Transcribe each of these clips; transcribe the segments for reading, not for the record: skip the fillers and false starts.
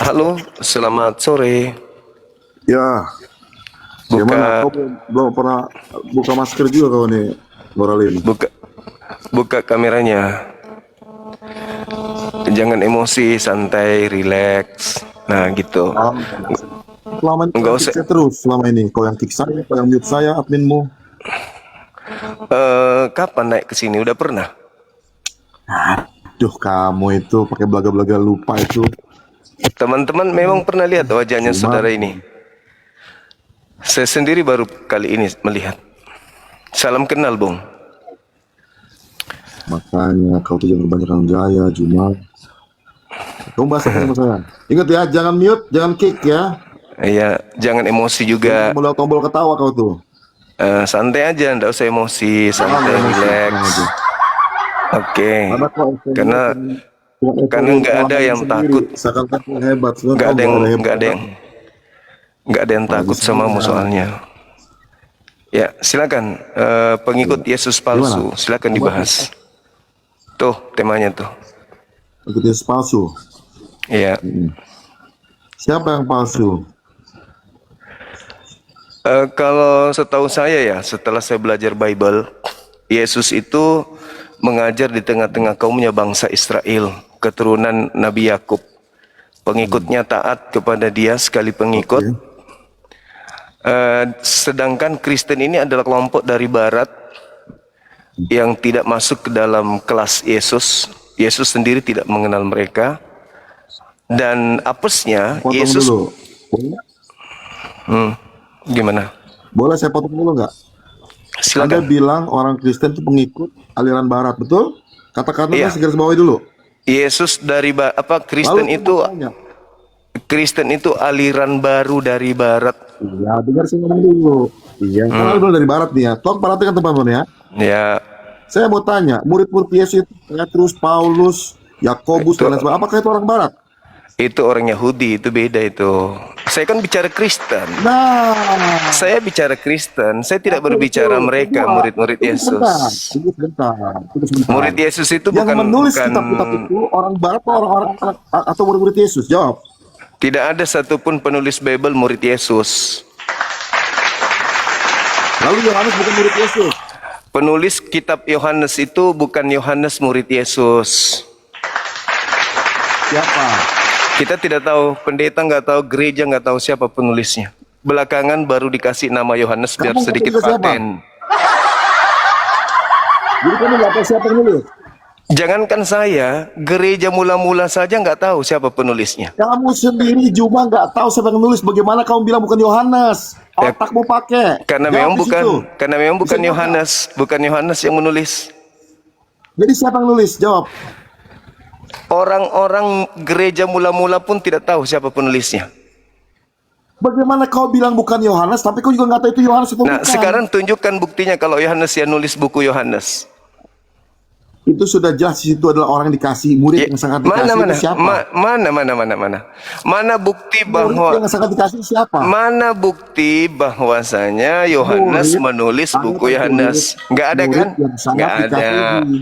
Halo, selamat sore. Ya, gimana? Buka Kau belum pernah buka masker juga kau nih, Boralin. buka buka kameranya. Jangan emosi, santai, rileks. Nah, gitu. Ah, selama ini kau Enggak yang kick usah. saya terus, selama ini kau yang kick saya, kau yang mute saya, adminmu. Kapan naik ke sini? Udah pernah? Aduh, kamu itu pakai belaga-belaga lupa itu. Teman-teman memang pernah lihat wajahnya Cuma saudara ini. Saya sendiri baru kali ini melihat. Salam kenal, Bung. makanya kau tuh jangan kebanyakan gaya, Cuma. Kamu bahas apa sama saya? Ingat ya, jangan mute, jangan kick ya. Ya, jangan emosi Jangan juga. tombol-tombol ketawa kau tuh. Santai aja, ndak usah emosi, Ah, nggak santai, emosi, tenang rileks. aja. Oke. Ada kok Karena karena nggak ada yang sendiri, takut, seakan-akan kau hebat. Sebenarnya nggak kau ada yang nggak ada nggak ada hebat. yang nggak ada yang takut Apalagi samamu saya. soalnya. Ya, silakan pengikut Yesus Gimana? palsu, silakan Apa tuh? dibahas. Tuh temanya tuh. Ikutin palsu. Ya, Siapa yang palsu? kalau setahu saya ya, setelah saya belajar Bible, Yesus itu mengajar di tengah-tengah kaumnya bangsa Israel, keturunan Nabi Yakub. Pengikutnya taat kepada dia sekali pengikut. Oke. Sedangkan Kristen ini adalah kelompok dari Barat yang tidak masuk ke dalam kelas Yesus. Yesus sendiri tidak mengenal mereka. Dan apesnya Potong Yesus, dulu. Boleh? gimana? Boleh saya potong dulu nggak? Anda Silakan. bilang orang Kristen itu pengikut aliran Barat, betul? Kata-katanya Iya, saya garis bawahi dulu. Yesus dari apa? Lalu Kristen saya mau itu tanya. aliran baru dari Barat. Iya, dengar saya ngomong dulu. Iya, kan ada dari Barat nih ya. Tolong perhatikan teman-teman ya. Ya, Saya mau tanya, murid-murid Yesus itu Petrus, Paulus, Yakobus, itu dan lain sebagainya. Apakah itu orang Barat? orang Yahudi, itu beda itu. Saya kan bicara Kristen. Nah, Saya bicara Kristen. Saya tidak satu itu. berbicara mereka Kedua, murid-murid tunggu Yesus. sebentar. Tunggu sebentar. Tunggu sebentar. Murid Yesus itu Yang bukan menulis bukan kitab-kitab itu orang Barat atau orang-orang atau murid-murid Yesus? Jawab. tidak ada satupun penulis Bible murid Yesus. Lalu Yohanes bukan murid Yesus. Penulis kitab Yohanes itu bukan Yohanes murid Yesus. Siapa? Kita tidak tahu, pendeta nggak tahu, gereja nggak tahu siapa penulisnya. Belakangan baru dikasih nama Yohanes biar Kamu nggak tahu sedikit juga siapa? paten. Jadi kamu nggak tahu siapa yang nulis. Jangankan saya, gereja mula-mula saja nggak tahu siapa penulisnya. Kamu sendiri juga nggak tahu siapa yang nulis. Bagaimana kamu bilang bukan Yohanes? Ya, Otakmu pakai. karena Jawab memang di situ. bukan Bisa jawab nggak? Bukan Yohanes yang menulis. Jadi siapa yang nulis? Jawab. Orang-orang gereja mula-mula pun tidak tahu siapa penulisnya. Bagaimana kau bilang bukan Yohanes, tapi kau juga nggak tahu itu Yohanes atau Nah, bukan? sekarang tunjukkan buktinya kalau Yohanes yang nulis buku Yohanes. Itu sudah jelas itu adalah orang yang dikasih, Ya, murid yang sangat dikasih itu siapa? mana bukti Murid bahwa yang sangat dikasih siapa? mana bukti bahwasanya Yohanes Murid menulis sangat buku tertulis, Yohanes? Nggak ada kan? murid yang sangat Nggak ada. dikasihi,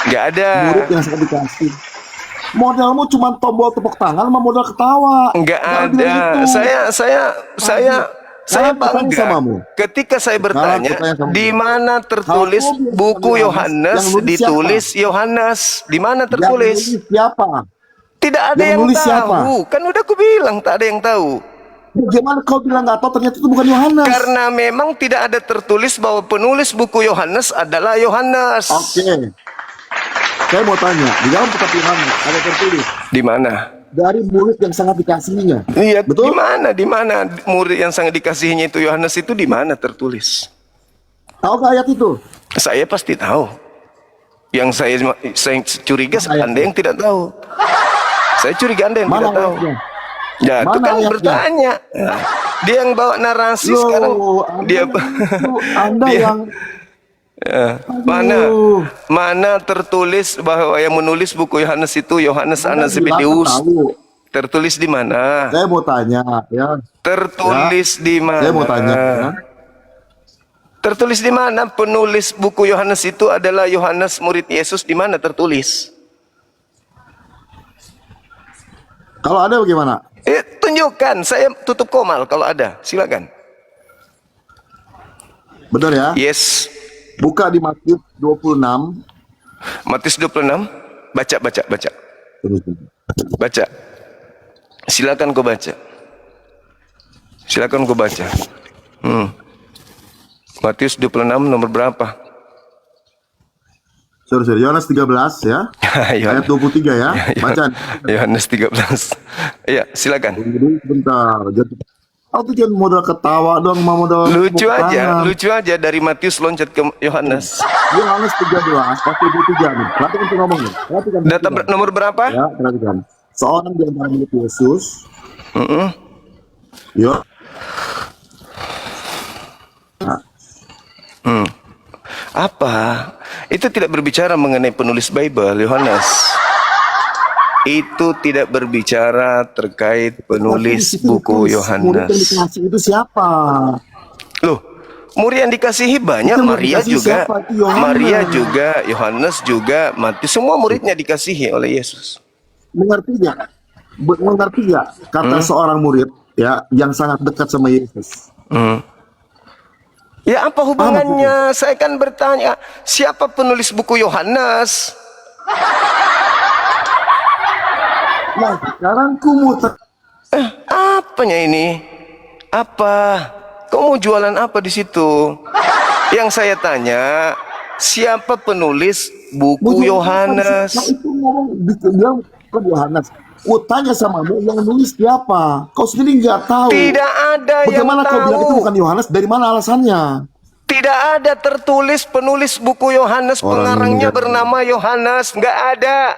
Nggak ada. murid yang sangat dikasih. Modalmu cuma tombol tepuk tangan sama modal ketawa. Nggak Jangan ada. bilang itu. Saya Sekarang pertanyaan bangga samamu. ketika saya Sekarang bertanya pertanyaan samamu. di mana Kalau tertulis kau bilang buku bukan Yohanes, yang nulis ditulis siapa? Yohanes. Di mana Yang tertulis? nulis siapa? Tidak ada Yang yang nulis siapa? tahu. Kan udah aku bilang tak ada yang tahu. Bagaimana kau bilang nggak tahu ternyata itu bukan Yohanes? Karena memang tidak ada tertulis bahwa penulis buku Yohanes adalah Yohanes. Oke. Saya mau tanya, di dalam kitab Yohanes ada tertulis Di mana? dari murid yang sangat dikasihinya. Iya, di Betul? mana? Di mana murid yang sangat dikasihinya itu Yohanes itu di mana tertulis? Tahu nggak ayat itu? Saya pasti tahu. Yang saya curiga Mana Anda ayatnya? yang tidak tahu. Saya curiga Anda yang Mana tidak tahu. ayatnya? Ya, itu Mana kan ayatnya? bertanya. Ya. Dia yang bawa narasi sekarang. Loh, Anda Dia Anda dia yang aduh, mana tertulis bahwa yang menulis buku Yohanes itu Yohanes Anda Anak bilang Zebedeus? tahu. Tertulis di mana? Saya mau tanya ya. Tertulis di Saya mau tanya ya. mana? Tertulis di mana? Penulis buku Yohanes itu adalah Yohanes murid Yesus, di mana tertulis? Kalau ada bagaimana? Tunjukkan, saya tutup komal kalau ada. Silakan. Benar ya? Yes. Buka di Matius 26. Matius 26. Baca. Baca. Silakan kau baca. Silakan kau baca. Matius 26 nomor berapa? Sorry. Yohanes 13 ya. Ayat 23 ya. Baca. Yohanes 13. Iya, silakan. Tunggu sebentar. Jadi, aku jangan modal ketawa dong, mau modal Lucu tepuk tangan. lucu aja dari Matius loncat ke Yohanes. Yohanes 13 ayat 23 nih. Perhatikan tuh ngomongnya. Perhatikan. Data nomor berapa? Ya, perhatikan. Seorang di antara murid Yesus. Yo. Apa? Itu tidak berbicara mengenai penulis Bible, Yohanes. Itu tidak berbicara terkait penulis buku Murid yang Yohanes. dikasih itu siapa? Loh, murid yang dikasihi banyak, Itu yang Maria dikasihi juga, siapa? Itu Yohanes. Maria juga, Yohanes juga, Matius, semua muridnya dikasihi oleh Yesus. Mengerti nggak kata seorang murid ya yang sangat dekat sama Yesus? Ya apa hubungannya? Saya kan bertanya, siapa penulis buku Yohanes? Nah, sekarang ku mau Apanya ini? Apa? Kau mau jualan apa di situ? Yang saya tanya, siapa penulis buku Yohanes? Nah, itu ngomong bilang ke Yohanes. Ku tanya sama mu yang nulis siapa? Kau sendiri nggak tahu. Tidak ada yang Bagaimana kau bilang itu tahu. bukan Yohanes? Dari mana alasannya? Tidak ada tertulis penulis buku Yohanes, pengarangnya bernama Yohanes, nggak ada.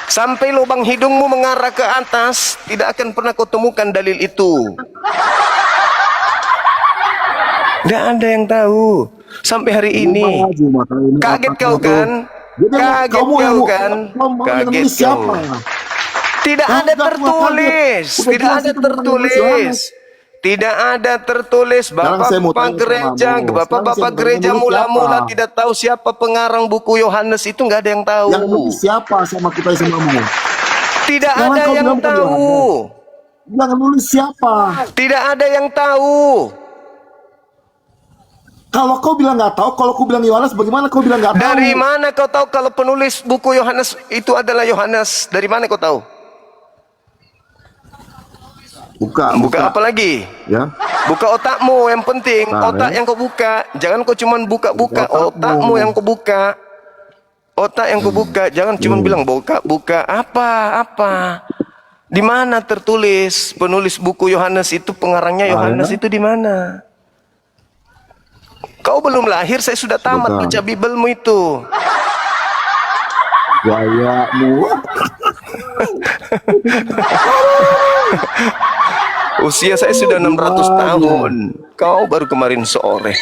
Sampai lubang hidungmu mengarah ke atas, tidak akan pernah kau temukan dalil itu. Nggak ada yang tahu. Sampai hari ini. Kaget kau kan? Kaget kau kan? Kaget kau. Tidak ada tertulis. Tidak ada tertulis. Tidak ada tertulis. Bapak-bapak gereja, bapak-bapak gereja mula-mula tidak tahu siapa pengarang buku Yohanes itu, nggak ada yang tahu. Yang nulis siapa sama kita sama mu? Tidak ada yang tahu. Yang nulis siapa? Tidak ada yang tahu. Kalau kau bilang nggak tahu, kalau kau bilang Yohanes, bagaimana kau bilang nggak tahu? Dari mana kau tahu kalau penulis buku Yohanes itu adalah Yohanes? Dari mana kau tahu? Buka apa lagi? Ya. Buka otakmu yang penting. Otak yang kau buka. Jangan kau cuman buka-buka. Otakmu yang kau buka. Otak yang kau buka. Jangan cuman bilang buka. Apa? Di mana tertulis penulis buku Yohanes itu, pengarangnya Yohanes itu di mana? Kau belum lahir, saya sudah tamat baca Bibelmu itu. Gayamu. Usia saya sudah 600 tahun. Kau baru kemarin sore.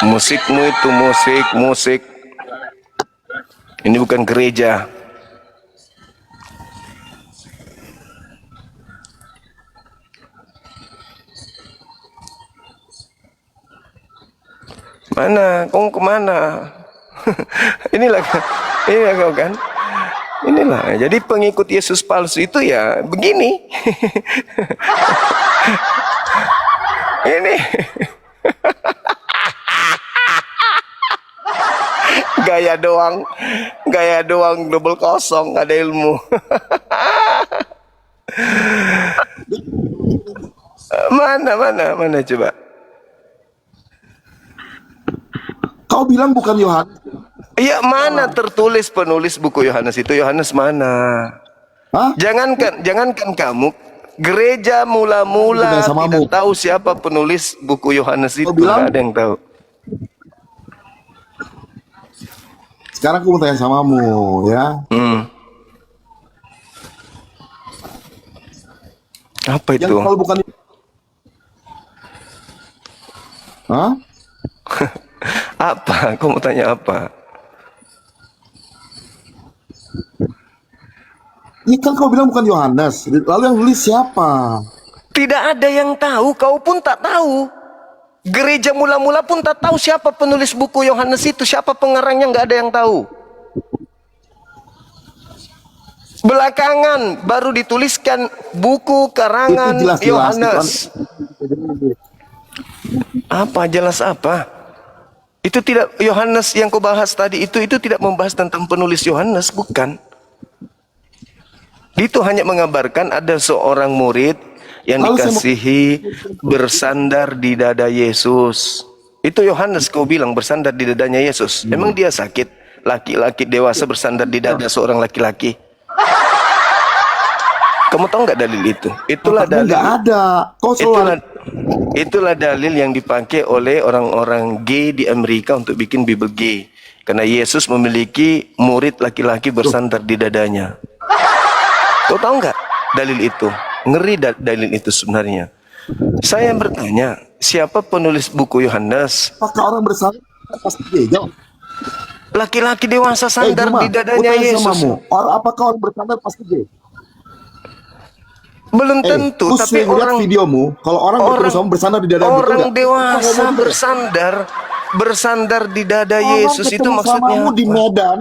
Musikmu itu musik. Ini bukan gereja. Mana? Kau kemana? Inilah kau kan? Inilah. Jadi pengikut Yesus palsu itu ya begini. Ini. Gaya doang double kosong, ada ilmu. Mana coba. Kau bilang bukan Yohanes. Iya, mana tertulis penulis buku Yohanes itu? Yohanes mana? Hah? Jangankan kamu, gereja mula-mula tidak tahu siapa penulis buku Yohanes itu. Nggak ada yang tahu. Sekarang aku mau tanya samamu, ya. Apa itu? Yang kalau bukan. Hah? Apa? Kau mau tanya apa? Ini kan kau bilang bukan Yohanes. Lalu yang nulis siapa? Tidak ada yang tahu. Kau pun tak tahu. Gereja mula-mula pun tak tahu siapa penulis buku Yohanes itu. Siapa pengarangnya, nggak ada yang tahu. Belakangan baru dituliskan buku Itu karangan jelas-jelas. Yohanes. Apa jelas apa? Itu tidak, Yohanes yang kau bahas tadi itu tidak membahas tentang penulis Yohanes, bukan. Itu hanya mengabarkan ada seorang murid yang Lalu saya mau- dikasihi bersandar di dada Yesus. Itu Yohanes kau bilang bersandar di dadanya Yesus. Emang dia sakit? Laki-laki dewasa bersandar di dada seorang laki-laki. Kamu tahu nggak dalil itu? Itulah Tapi nggak dalil. ada. Kau Itulah, selalu itulah dalil yang dipakai oleh orang-orang gay di Amerika untuk bikin Bible gay. Karena Yesus memiliki murid laki-laki bersandar di dadanya. Kau tahu nggak dalil itu? Ngeri dalil itu sebenarnya. Saya bertanya, siapa penulis buku Yohanes? apakah orang bersandar pasti gay? Jawab. Laki-laki dewasa sandar Juma, di dadanya aku tanya Yesus. samamu, apakah orang bersandar pasti gay? Belum tentu, Lu tapi sering lihat orang videomu, kalau orang bertemu sama bersandar di dada orang betul nggak? dewasa Ngomong juga. bersandar di dada Orang Yesus itu ketemu maksudnya samamu di apa? Medan,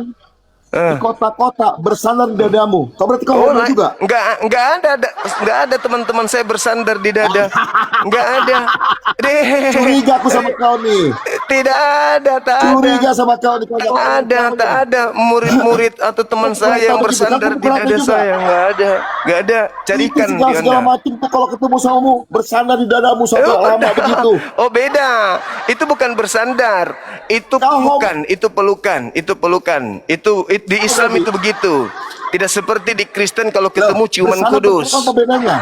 di kota-kota bersandar di dadamu. Kau berarti kau Oh, ngomong juga? nggak ada teman-teman saya bersandar di dada, nggak ada. Deh, Curiga aku sama kau nih. tidak ada, tak ada. Curiga sama kau nih. Tak ada murid-murid atau teman saya yang bersandar di dada saya, nggak ada. Carikan di segala Anda. macam tuh kalau ketemu samamu bersandar di dadamu sampai lama begitu. Oh beda, itu bukan bersandar, itu pelukan, itu pelukan, itu pelukan, di Islam itu begitu. Tidak seperti di Kristen kalau ketemu ciuman Bersandar kudus. apa bedanya?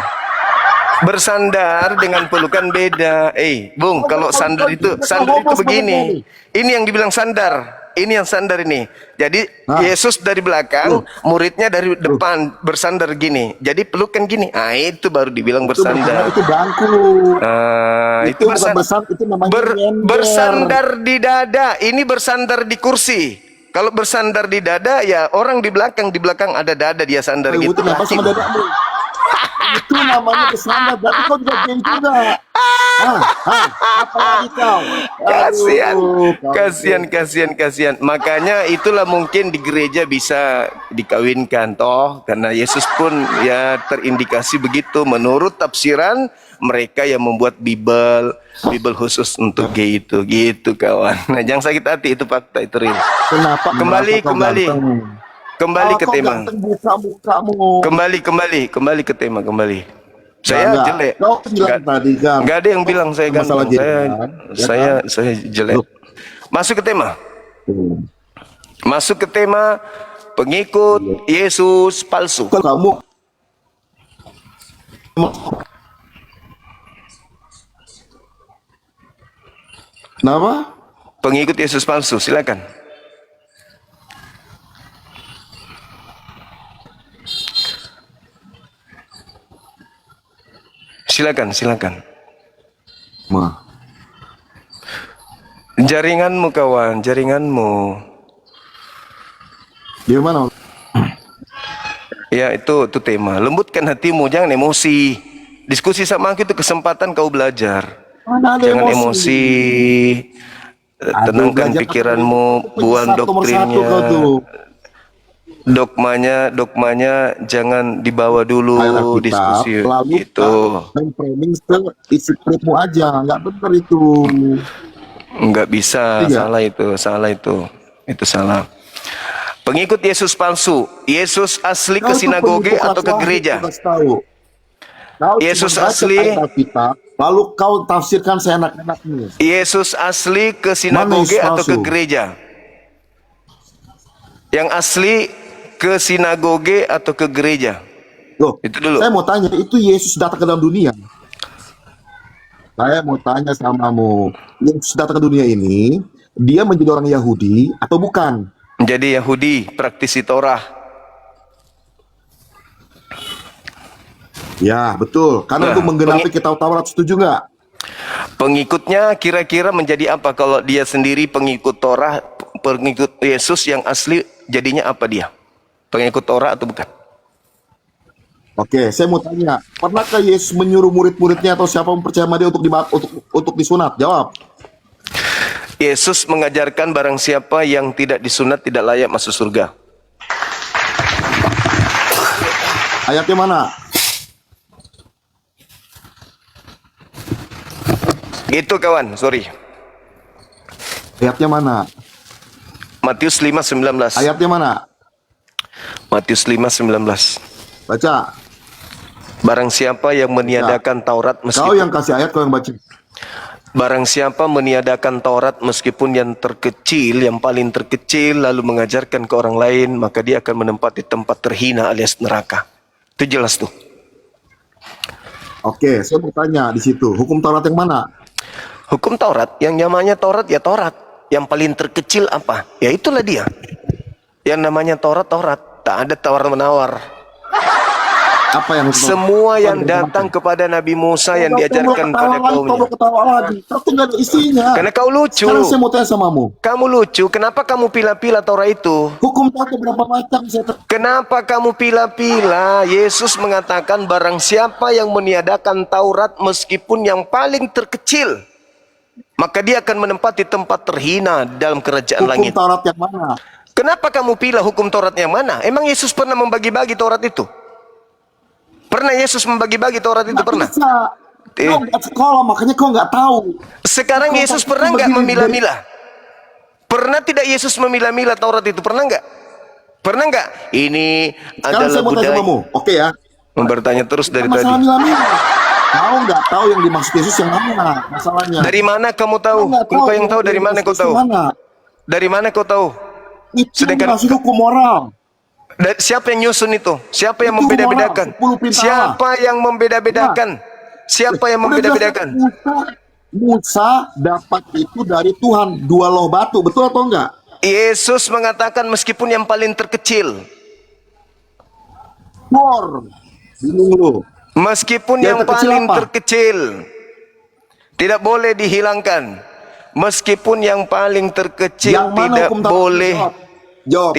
Bersandar dengan pelukan beda. Bung, kalau sandar itu begini. Ini yang dibilang sandar. Ini yang sandar ini. Jadi Yesus dari belakang, muridnya dari depan bersandar gini. Jadi pelukan gini. Itu baru dibilang bersandar. Itu bangku. Itu bukan bersandar, itu namanya nyender. bersandar di dada. Ini bersandar di kursi. Kalau bersandar di dada, ya orang di belakang ada dada dia sandar Itu gitu. kenapa sama dadamu? Itu namanya bersandar. Berarti kau juga gay juga. Apa lagi kau? Kasihan. Makanya itulah mungkin di gereja bisa dikawinkan toh, karena Yesus pun ya terindikasi begitu menurut tafsiran mereka yang membuat Bible khusus untuk gay itu, gitu kawan. Nah, jangan sakit hati, itu fakta, itu real. Kenapa? Kembali ke tema. Buka-bukamu. Kembali ke tema. Saya Enggak. jelek. Kau bilang tadi kan. Enggak ada yang bilang saya Masalah ganteng. Saya jelek. Masuk ke tema. Masuk ke tema pengikut Yesus palsu. Kamu kenapa? Pengikut Yesus palsu, silakan. Silakan. Ma. Jaringanmu kawan, jaringanmu. Di mana? Ya itu tema. Lembutkan hatimu, jangan emosi. Diskusi sama aku itu kesempatan kau belajar. Mana ada Jangan emosi. Tenangkan belajar pikiranmu, buang nomor satu doktrinnya. kau tuh. Dogmanya jangan dibawa dulu Alkitab, diskusi lalu itu. framing isi perutmu aja, nggak benar itu. Enggak bisa, Iya. salah itu. Itu salah. Pengikut Yesus palsu, Yesus asli ke Kau tuh sinagoge penipu atau ke kelas gereja? wahid, kau kasih tahu. Kau Yesus cuma baca asli. ayat Alkitab, lalu kau tafsirkan seenak-enakmu. Yesus asli ke sinagoge Yesus atau ke palsu? gereja? Yang asli ke sinagoge atau ke gereja? Loh, Itu dulu. saya mau tanya, itu Yesus datang ke dalam dunia? Saya mau tanya samamu, Yesus datang ke dunia ini, dia menjadi orang Yahudi atau bukan? Menjadi Yahudi, praktisi Torah. Ya, betul. Karena Nah, untuk menggenapi kitab Taurat, setuju nggak? Pengikutnya kira-kira menjadi apa kalau dia sendiri pengikut Torah, pengikut Yesus yang asli jadinya apa dia? Pengikut Torah atau bukan? Oke, saya mau tanya, pernahkah Yesus menyuruh murid-muridnya atau siapa yang percaya sama dia untuk disunat? Jawab. Yesus mengajarkan barang siapa yang tidak disunat tidak layak masuk surga. Ayatnya mana? Gitu kawan, sorry. Ayatnya mana? Matius 5:19. Ayatnya mana? Matius 5:19. Baca. Barang siapa yang meniadakan Taurat Kau meskipun yang kasih ayat, kau yang baca. Barang siapa meniadakan Taurat meskipun yang terkecil, yang paling terkecil, lalu mengajarkan ke orang lain, maka dia akan menempati tempat terhina alias neraka. Itu jelas tuh. Oke, saya mau tanya di situ. Hukum Taurat yang mana? Hukum Taurat, yang namanya Taurat ya Taurat. Yang paling terkecil apa? Ya itulah dia. Yang namanya Taurat, Taurat. Tak ada tawar-menawar. Apa yang hukum Taurat? Semua yang datang kepada Nabi Musa yang diajarkan pada kaumnya. Kau ketawa lagi. Itu nggak ada isinya. Karena kau lucu. Sekarang saya mau tanya samamu. Kamu lucu. Kenapa kamu pila-pila Taurat itu? Hukum Taurat berapa macam? Kenapa kamu pila-pila? Yesus mengatakan barang siapa yang meniadakan Taurat meskipun yang paling terkecil, maka dia akan menempati tempat terhina dalam kerajaan Hukum langit. Taurat yang mana? Kenapa kamu pilih hukum Taurat yang mana? Emang Yesus pernah membagi-bagi Taurat itu? Pernah Yesus membagi-bagi Taurat itu? Nggak Pernah? bisa. Kau nggak sekolah, makanya kau nggak tahu. Sekarang Kau Yesus pasti pernah nggak begini memilah-milah? Pernah tidak Yesus memilah-milah Taurat itu? Pernah nggak? Pernah nggak? Ini Sekarang adalah saya mau tanya budaya. samamu. Oke ya. Bertanya terus dari tadi. Masalah milah-milah. Kau nggak tahu yang dimaksud Yesus yang mana masalahnya. Dari mana kamu tahu? Kau nggak Kau yang tahu dari mana kau Yesus yang tahu? mana. Dari mana kau tahu? Itu Sedangkan- dimaksud hukum moral. Siapa yang nyusun itu? Siapa yang Itu membeda-bedakan? moral, 10 perintah Siapa yang membeda-bedakan? Siapa yang Udah membeda-bedakan? jelas, Musa dapat itu dari Tuhan, 2 loh batu, betul atau enggak? Yesus mengatakan meskipun yang paling terkecil, Bingung lu. meskipun Yang yang terkecil paling apa? terkecil tidak boleh dihilangkan. Meskipun yang paling terkecil Yang mana tidak hukum Taurat? boleh, Jawab.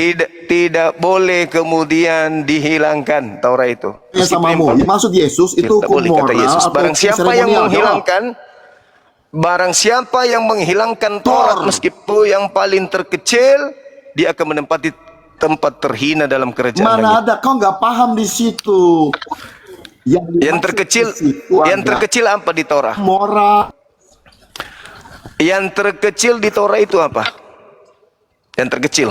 tidak boleh kemudian dihilangkan Taurat itu. Ya samamu. Yang maksud Yesus itu Tak hukum boleh kata moral Yesus. atau Barang hukum siapa yang seremonial? menghilangkan, barang siapa yang menghilangkan Taurat meskipun yang paling terkecil, dia akan menempati tempat terhina dalam kerajaan Mana langit. ada, kau nggak paham di situ. Yang dimaksud terkecil, di situ yang ada terkecil apa di Taurat? moral. Yang terkecil di Taurat itu apa? Yang terkecil.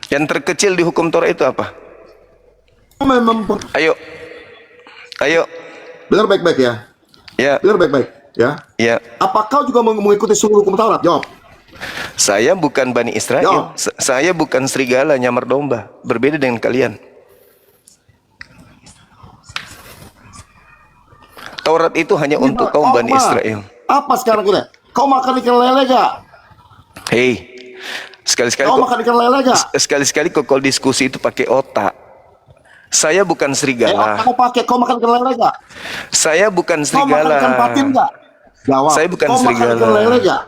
Yang terkecil di hukum Taurat itu apa? Memang Ayo. Ayo. dengar baik-baik ya. Ya, Dengar baik-baik ya. ya. Apa kau juga mengikuti seluruh hukum Taurat? Jawab. Saya bukan Bani Israel. Saya bukan serigala nyamar domba. Berbeda dengan kalian. Taurat itu hanya untuk kaum Bani Israel. Apa sekarang kita? Kau makan ikan lele gak? Hei, sekali-sekali Kau kok, makan ikan lele gak? sekali-sekali kok kalau diskusi itu pakai otak. Saya bukan serigala. Kau pakai, kau makan ikan lele gak? Saya bukan Kau makan serigala. ikan patin gak? Jawab. Saya bukan kau serigala. makan ikan lele gak?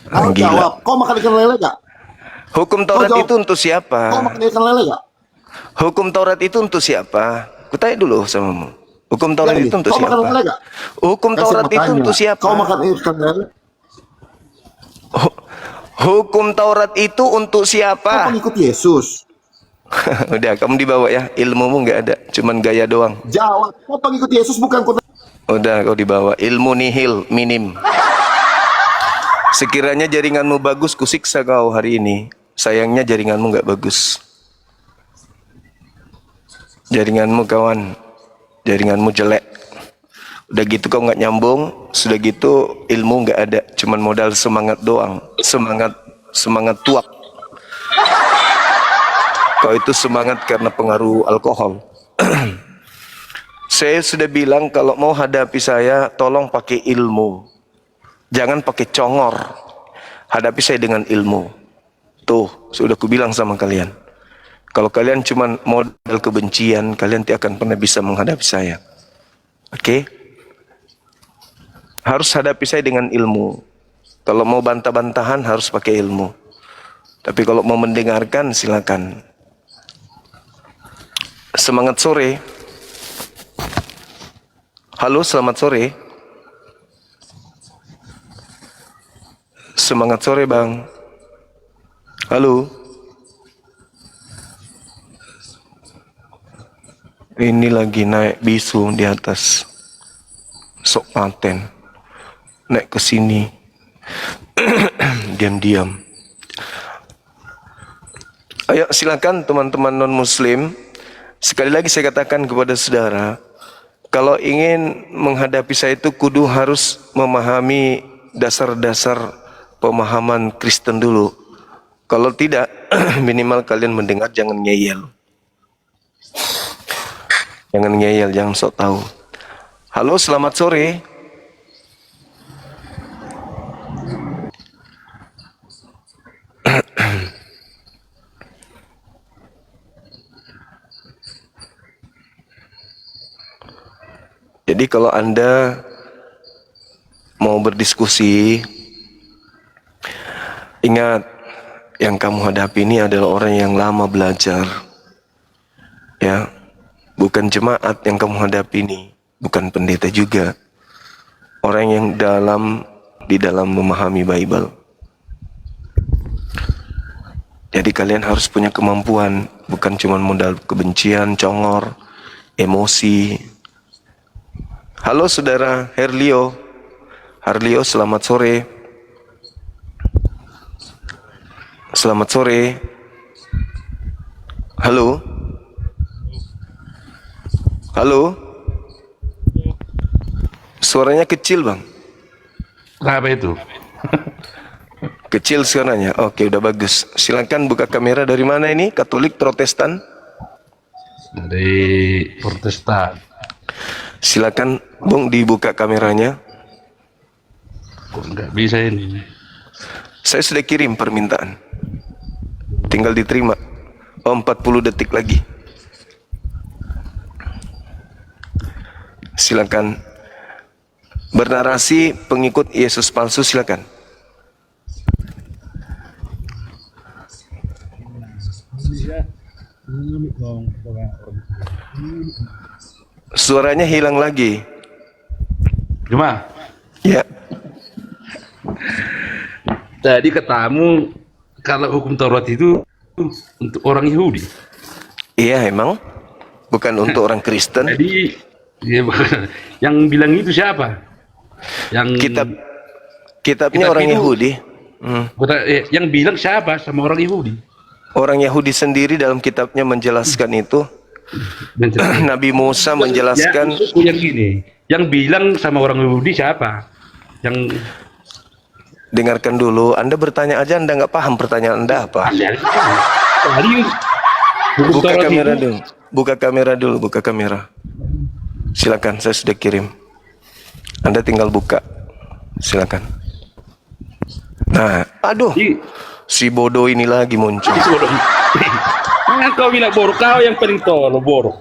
Kau Gila. jawab. Kau makan ikan lele gak? Hukum Taurat jawab. itu untuk siapa? Kau makan ikan lele gak? Hukum Taurat itu untuk siapa? Kutanya dulu samamu. Hukum Taurat Jadi, itu untuk kau makan siapa? ikan lele gak? Hukum Saya Taurat mau itu tanya, untuk siapa? Kau makan ikan lele? Hukum Taurat itu untuk Kau siapa? pengikut Yesus. Udah, kamu dibawa ya. Ilmumu nggak ada, cuman gaya doang. Jawab. Kau pengikut Yesus bukan kau. Udah, kau dibawa. Ilmu nihil, minim. Sekiranya jaringanmu bagus, kusiksa kau hari ini. Sayangnya jaringanmu nggak bagus. Jaringanmu kawan, jaringanmu jelek. Udah gitu kau nggak nyambung, sudah gitu ilmu nggak ada, cuman modal semangat doang. Semangat tuak. Kau itu semangat karena pengaruh alkohol. Saya sudah bilang kalau mau hadapi saya, tolong pakai ilmu. Jangan pakai congor. Hadapi saya dengan ilmu. Tuh, sudah kubilang sama kalian. Kalau kalian cuma modal kebencian, kalian tidak akan pernah bisa menghadapi saya. Oke? Harus hadapi saya dengan ilmu. Kalau mau bantah-bantahan harus pakai ilmu. Tapi kalau mau mendengarkan silakan. Semangat sore. Halo, selamat sore. semangat sore Bang. Halo. Ini lagi naik bisu di atas. Sok paten. Naik ke sini. Diam-diam. Ayo silakan teman-teman non-muslim. Sekali lagi saya katakan kepada saudara, kalau ingin menghadapi saya itu kudu harus memahami dasar-dasar pemahaman Kristen dulu. Kalau tidak, minimal kalian mendengar jangan ngeyel. Jangan ngeyel, jangan sok tahu. Halo, selamat sore. Jadi kalau Anda mau berdiskusi, ingat yang kamu hadapi ini adalah orang yang lama belajar. Ya, bukan jemaat yang kamu hadapi ini, bukan pendeta juga. Orang yang di dalam memahami Bible. Jadi kalian harus punya kemampuan, bukan cuma modal kebencian, congor, emosi. Halo saudara Herlio. Herlio, selamat sore. Selamat sore. Halo. Halo. Suaranya kecil Bang. Apa itu? Kecil suaranya. Oke, udah bagus. Silakan buka kamera. Dari mana ini? Katolik, Protestan? Dari Protestan. Silakan Bung dibuka kameranya. Kok nggak bisa ini? Saya sudah kirim permintaan. Tinggal diterima. 40 detik lagi. Silakan. Bernarasi pengikut Yesus palsu, silakan. Suaranya hilang lagi. Cuma Ya. tadi katamu kalau hukum Taurat itu untuk orang Yahudi. Iya, emang bukan untuk orang Kristen. Jadi ya, yang bilang itu siapa? Yang Kitabnya kitab orang itu- Yahudi. yang bilang siapa sama orang Yahudi? Orang Yahudi sendiri dalam kitabnya menjelaskan itu. Nabi Musa menjelaskan. Yang gini, yang bilang sama orang Yahudi siapa? Yang Dengarkan dulu. Anda bertanya aja, Anda nggak paham pertanyaan Anda apa. tadi hukum Buka Taurat kamera itu- dulu. Buka kamera dulu. Buka kamera. Silakan, saya sudah kirim. Anda tinggal buka. Silakan. Nah, aduh, Di- si bodoh ini lagi muncul. Jangan kau bilang bodoh, kau yang paling tolol bodoh.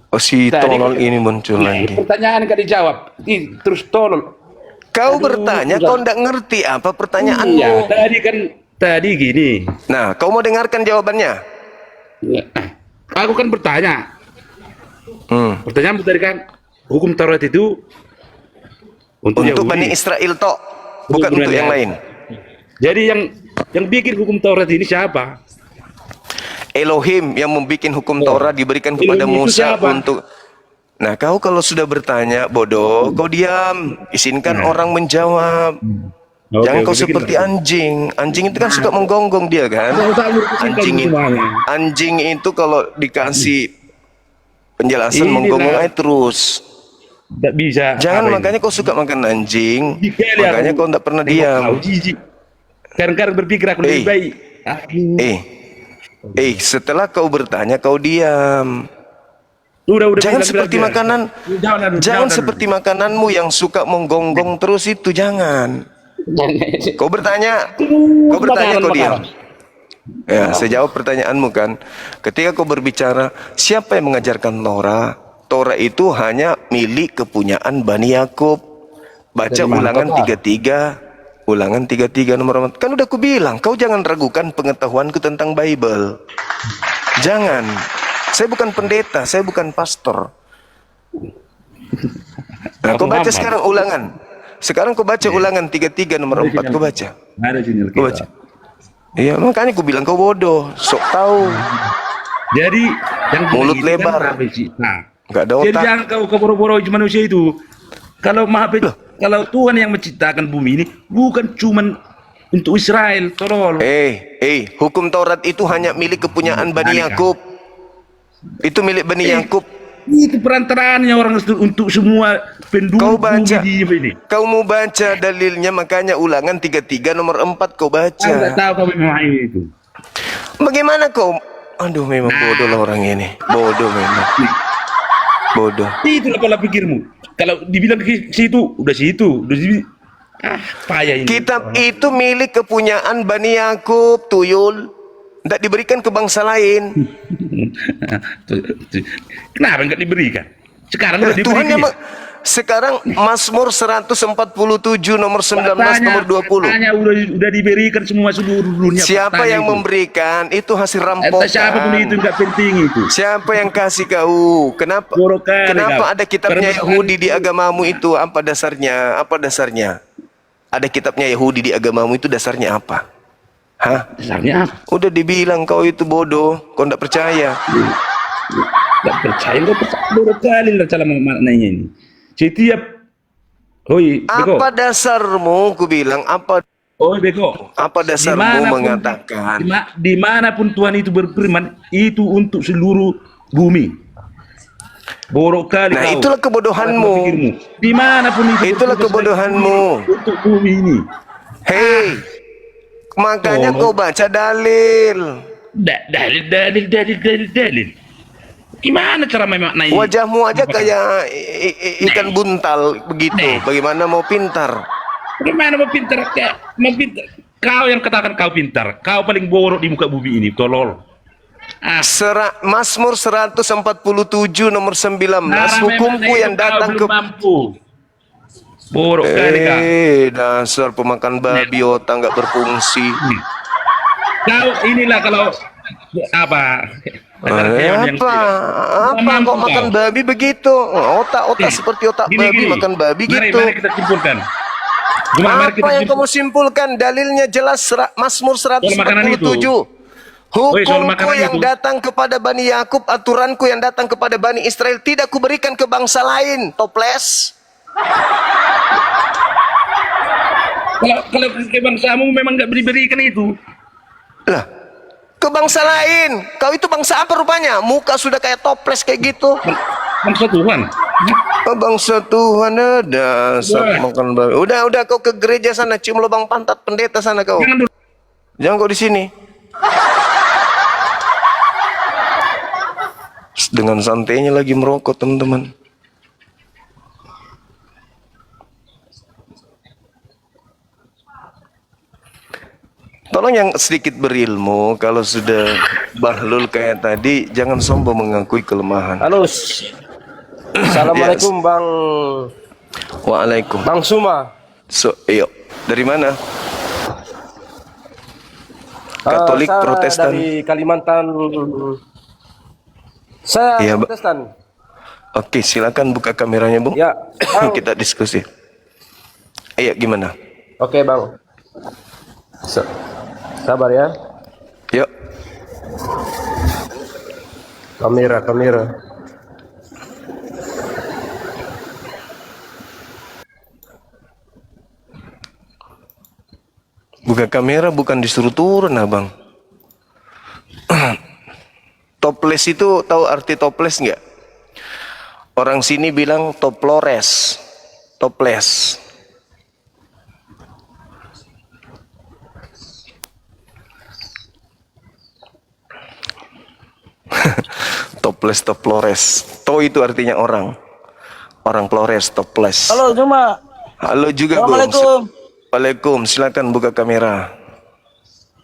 Oh, si Tadi- tolol ini muncul lagi. Pertanyaan gak dijawab, terus tolol. Kau Aduh, bertanya, udah. kau nggak ngerti apa pertanyaanmu. Iya, tadi gini. Nah, kau mau dengarkan jawabannya? Aku kan bertanya. Pertanyaanmu tadi kan, hukum Taurat itu untuk Untuk Yahudi. Bani Israel tok, bukan untuk yang lain. Jadi yang bikin hukum Taurat ini siapa? Elohim yang membuat hukum Taurat diberikan kepada Elohim itu Musa siapa? untuk. Nah, kau kalau sudah bertanya bodoh, kau diam, izinkan orang menjawab. Oke, Jangan kau oke, bikin seperti lah. anjing. Anjing itu kan suka menggonggong dia kan. Anjing itu kalau dikasih penjelasan Inilah. menggonggong aja terus. Tidak bisa. Jangan, Apa ini? makanya kau suka makan anjing. Dikali Makanya aku. kau tidak pernah Tengok diam. kau, jijik. Kadang-kadang berpikir aku lebih baik. Setelah kau bertanya kau diam. Udah, Jangan bilang, seperti bilang. makanan. Jangan Jangan seperti makananmu yang suka menggonggong terus itu, jangan. Kau bertanya, kau diam. Ya, saya jawab pertanyaanmu kan. Ketika kau berbicara, siapa yang mengajarkan Torah? Torah itu hanya milik kepunyaan Bani Yakub. Baca Dari mana Ulangan kau tahu? 33. Ulangan 33 nomor 4. Kan udah aku bilang, kau jangan ragukan pengetahuanku tentang Bible. Jangan. Saya bukan pendeta, saya bukan pastor. Nah, kau baca Muhammad. sekarang Ulangan. Sekarang kau baca Ulangan 33 nomor 4, kau baca. Ada sinyal Kau kita. baca. Iya, makanya kau bilang kau bodoh, sok tahu. Jadi yang Mulut begitu kan lebar. Maha Pencipta. Nggak ada Jadi otak. jangan kau boro-boro manusia itu. Kalau kalau Tuhan yang menciptakan bumi ini bukan cuman untuk Israel, tolol. Hukum Taurat itu hanya milik kepunyaan Bani Yakub. Itu milik Bani Yakub. Itu perantaraannya orang untuk semua penduduk Kau baca. bumi di ini. Kau mau baca dalilnya, makanya Ulangan 33 nomor 4 kau Saya baca. nggak tahu kau memahami itu. Bagaimana kau? Aduh, memang bodoh lah orang ini. Bodoh memang. Bodoh. Itulah pola pikirmu. Kalau dibilang ke situ, udah situ, payah ini. Kitab itu milik kepunyaan Bani Yakub, tuyul. Tidak diberikan ke bangsa lain. Kenapa nggak diberikan? Sekarang udah Tuhan yang diberikan. sekarang Mazmur 147 nomor 19 nomor 20. Faktanya udah diberikan semua seluruh dunia. Siapa faktanya yang itu. memberikan itu hasil Entah siapa pun itu rampokan. nggak penting itu. Siapa yang kasih kau? Kenapa? Bodoh kali Kenapa kau. ada kitabnya Permasalahan Yahudi di agamamu itu? Apa dasarnya? Apa dasarnya? Ada kitabnya Yahudi di agamamu itu dasarnya apa? Hah? Dasarnya apa? Udah dibilang kau itu bodoh, kau tidak percaya. Nggak percaya bodoh kali lah cara memaknainya ini. Setiap Beko. Apa dasarmu? Ku bilang apa? Beko. Apa dasarmu Dimanapun- mengatakan? Dimanapun Tuhan itu berfirman, itu untuk seluruh bumi. Bodoh kali Nah, kau. itulah kebodohanmu. Cara pikirmu. Dimanapun itu. Itulah bertugas kebodohanmu. untuk bumi ini. Hei, makanya kau baca dalil. Dalil. Gimana cara memaknai? Wajahmu aja kayak ikan buntal begitu. Bagaimana mau pintar? Bagaimana mau pintar? Mau pintar? Kau yang katakan kau pintar. Kau paling bodoh di muka bumi ini, tolol. Mazmur 147 nomor 19. Hukumku yang datang ke... belum mampu. Bodoh kali kau. Dasar pemakan babi, otak nggak berfungsi. Kau inilah kalau apa? Apa kok makan babi begitu? Otak seperti otak babi, makan babi gitu. Mari kita simpulkan. Mari kita Apa yang kamu simpulkan? Dalilnya jelas, Mazmur 147. soal Hukumku makanan yang itu. datang kepada Bani Yakub, aturanku yang datang kepada Bani Israel, tidak kuberikan ke bangsa lain. Toples. Kalau ke bangsamu memang nggak berikan itu. Lah, ke bangsa lain. Kau itu bangsa apa rupanya? Muka sudah kayak toples kayak gitu. Bangsa Tuhan. Bangsa Tuhan ada makan babi. Udah kau ke gereja sana, cium lubang pantat pendeta sana kau. Jangan dulu. Jangan kau di sini. Dengan santainya lagi merokok, teman-teman. Tolong yang sedikit berilmu, kalau sudah bahlul kayak tadi, jangan sombong mengakui kelemahan. Halo, assalamualaikum Bang Waalaikum. Bang Suma. Yuk, dari mana? Katolik, Saya Protestan? dari Kalimantan. Saya Iya, Mbak. Protestan. Oke, silakan buka kameranya, Bung. Ya, Bang. Kita diskusi. Iya, gimana? Oke Bang. Sabar ya. Yuk. Kamera. Buka kamera bukan disuruh turun, Abang. Toples itu tahu arti toples nggak? Orang sini bilang toplores. Toples. Toplores. To itu artinya orang. Orang Flores, toples. Halo Suma. Halo juga, Bung. Assalamualaikum. Waalaikum, silakan buka kamera.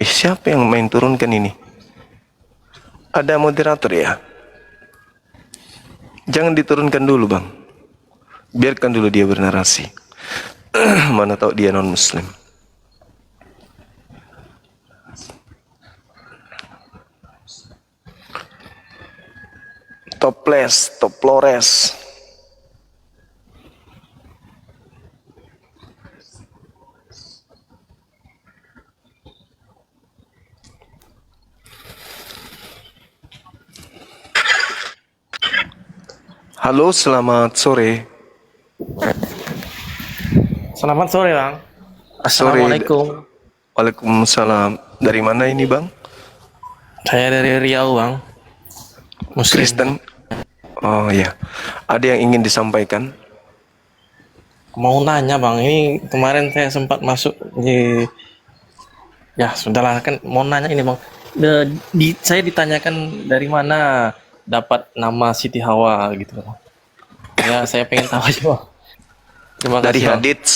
Siapa yang main turunkan ini? Ada moderator ya? Jangan diturunkan dulu, Bang. Biarkan dulu dia bernarasi. Mana tahu dia non-muslim. Toplores. Halo, selamat sore. Selamat sore, Bang. Sore. Assalamualaikum. Waalaikumsalam. Dari mana ini, Bang? Saya dari Riau, Bang. Muslim. Kristen? Oh ya. Ada yang ingin disampaikan? Mau nanya, Bang. Ini kemarin saya sempat masuk di... Ya, sudahlah kan mau nanya ini, Bang. Saya ditanyakan dari mana dapat nama Siti Hawa gitu, Bang. Ya, saya pengen tahu aja, Bang. Terima kasih, Dari Bang. hadits.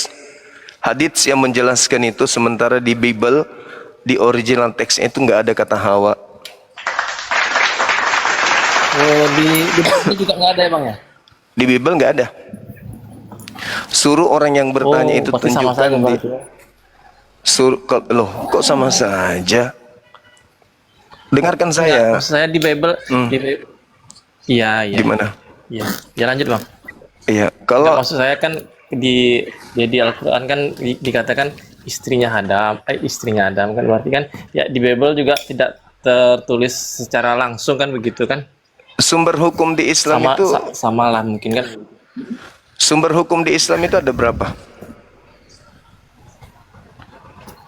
Hadits yang menjelaskan itu, sementara di Bible, di original teksnya itu nggak ada kata Hawa. Oh, di ini juga nggak ada ya, Bang ya? Di Bible nggak ada. Suruh orang yang bertanya itu pasti sama tunjukkan saja, Bang. loh, kok sama saja? Dengarkan Ya, saya. maksud saya di Bible, Iya, iya. Gimana? Iya. Ya lanjut, Bang. Iya, Nggak, kalau maksud saya kan di Al-Quran kan dikatakan istrinya Adam kan, berarti kan ya di Bible juga tidak tertulis secara langsung kan, begitu kan, sumber hukum di Islam sama itu sama lah mungkin kan. sumber hukum di Islam itu ada berapa?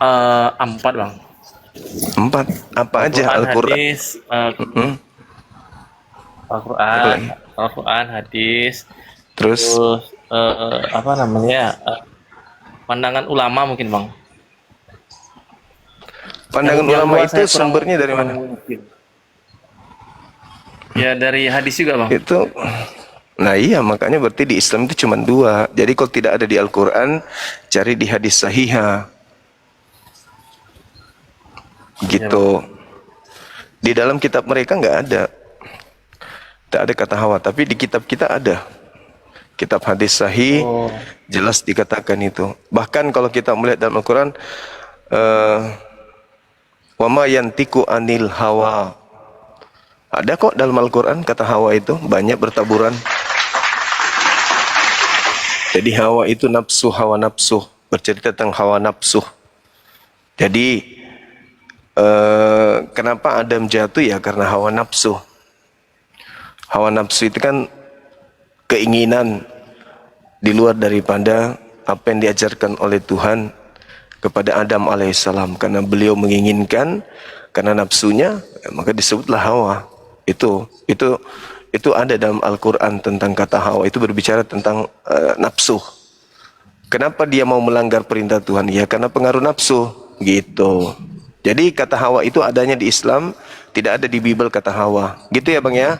4, Bang. 4. Apa aja? Al-Quran. Hadis, Mm-mm. Al-Quran, hadis, Terus terus apa namanya, pandangan ulama mungkin, Bang. pandangan Yang ulama dua itu saya kurang- sumbernya dari kurang mana? mungkin. Ya dari hadis juga, Bang. Itu, nah iya, makanya berarti di Islam itu cuma 2. Jadi kalau tidak ada di Al-Quran, cari di hadis sahihah. Gitu. Di dalam kitab mereka nggak ada. Tak ada kata Hawa, tapi di kitab kita ada. Kitab hadis sahih, Oh. jelas dikatakan itu. Bahkan kalau kita melihat dalam Al-Quran, wa ma yantiku anil hawa. Ada kok dalam Al-Quran kata Hawa itu, banyak bertaburan. Jadi Hawa itu nafsu, hawa nafsu, bercerita tentang hawa nafsu. Jadi kenapa Adam jatuh ya karena hawa nafsu. Hawa nafsu itu kan keinginan di luar daripada apa yang diajarkan oleh Tuhan kepada Adam alaihissalam, karena beliau menginginkan, karena nafsunya, maka disebutlah hawa. Itu ada dalam Al-Quran tentang kata hawa, itu berbicara tentang nafsu. Kenapa dia mau melanggar perintah Tuhan? Ya karena pengaruh nafsu gitu. Jadi kata hawa itu adanya di Islam, tidak ada di Bible kata hawa. Gitu ya Bang ya?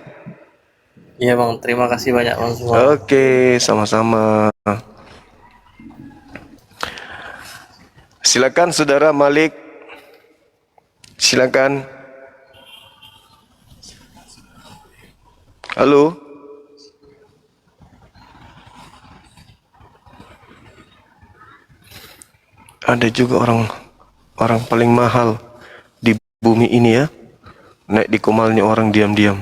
Iya, Bang. Terima kasih banyak, Bang, semua. Oke, sama-sama. Silakan Saudara Malik. Silakan. Halo. Ada juga orang paling mahal di bumi ini ya. Naik di komalnya orang diam-diam.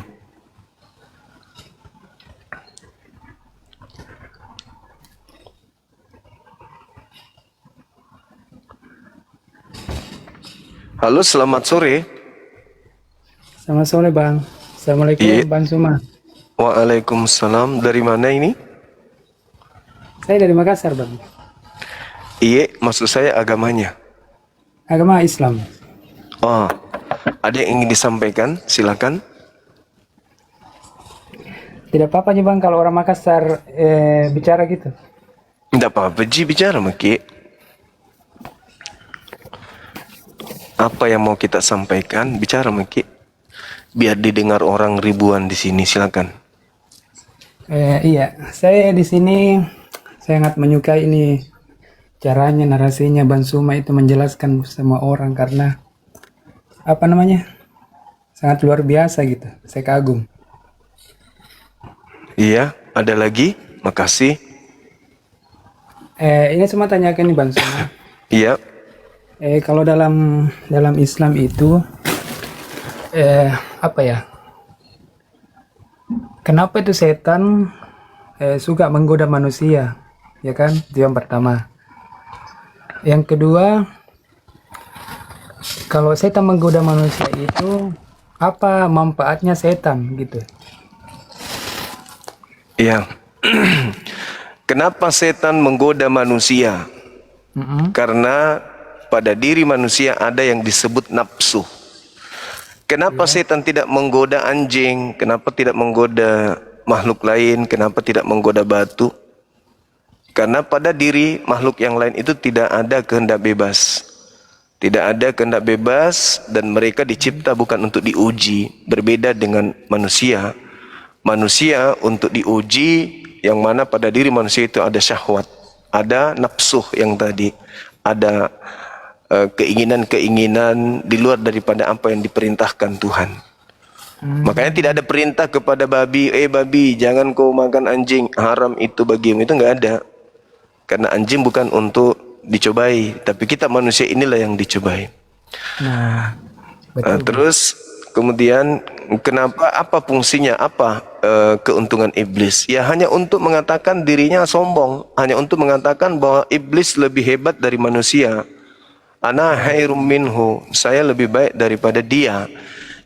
Halo, selamat sore. Selamat sore, Bang. Assalamualaikum, Iya. Bang Suma. Waalaikumsalam. Dari mana ini? Saya dari Makassar, Bang. Iya, maksud saya agamanya. Agama Islam. Oh, ada yang ingin disampaikan? Silakan. Tidak apa-apa nih, Bang, kalau orang Makassar bicara gitu. Tidak apa-apa, Ji, bicara, Maki. Apa yang mau kita sampaikan? Bicara, Maki. Biar didengar orang ribuan di sini. Silakan. Iya, saya di sini sangat menyukai ini caranya, narasinya Bang Suma itu menjelaskan sama orang, karena apa namanya, sangat luar biasa gitu. Saya kagum. Iya, ada lagi? Makasih. Ini cuma tanyakan nih Bang Suma. Iya. Kalau dalam Islam itu apa ya? Kenapa itu setan suka menggoda manusia? Ya kan? Itu yang pertama. Yang kedua, kalau setan menggoda manusia itu apa manfaatnya setan gitu? Ya. Kenapa setan menggoda manusia? Karena pada diri manusia ada yang disebut nafsu. Kenapa setan tidak menggoda anjing? Kenapa tidak menggoda makhluk lain? Kenapa tidak menggoda batu? Karena pada diri makhluk yang lain itu tidak ada kehendak bebas. Tidak ada kehendak bebas dan mereka dicipta bukan untuk diuji. Berbeda dengan manusia. Manusia untuk diuji, yang mana pada diri manusia itu ada syahwat. Ada nafsu yang tadi. Ada keinginan-keinginan di luar daripada apa yang diperintahkan Tuhan. Makanya tidak ada perintah kepada babi, babi jangan kau makan anjing, haram itu bagimu, itu enggak ada. Karena anjing bukan untuk dicobai, tapi kita manusia inilah yang dicobai. Nah, betul. Terus kemudian kenapa, apa fungsinya, apa keuntungan iblis? Ya hanya untuk mengatakan dirinya sombong, hanya untuk mengatakan bahwa iblis lebih hebat dari manusia. Ana khairum minhu, saya lebih baik daripada dia.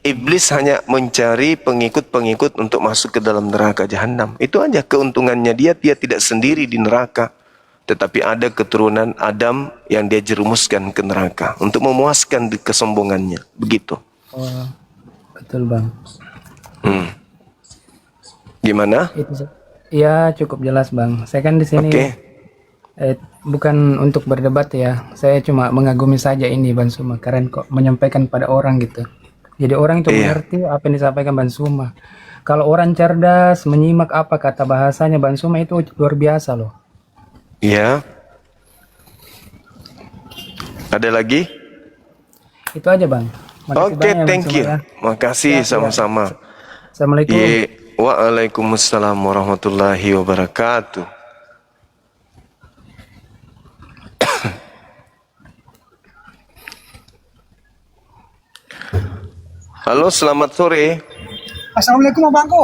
Iblis hanya mencari pengikut-pengikut untuk masuk ke dalam neraka jahanam. Itu aja keuntungannya dia tidak sendiri di neraka. Tetapi ada keturunan Adam yang dia jerumuskan ke neraka untuk memuaskan kesombongannya. Begitu. Oh, betul Bang. Gimana? Iya cukup jelas Bang. Saya kan di sini bukan untuk berdebat ya. Saya cuma mengagumi saja ini Bang Suma. Keren kok menyampaikan pada orang gitu. Jadi orang itu mengerti apa yang disampaikan Bang Suma. Kalau orang cerdas menyimak apa kata bahasanya Bang Suma itu luar biasa loh. Iya. Ada lagi? Itu aja Bang. Oke, thank you. Makasih sama-sama. Assalamualaikum. Waalaikumsalam warahmatullahi wabarakatuh. Halo, selamat sore. Assalamualaikum Abangku.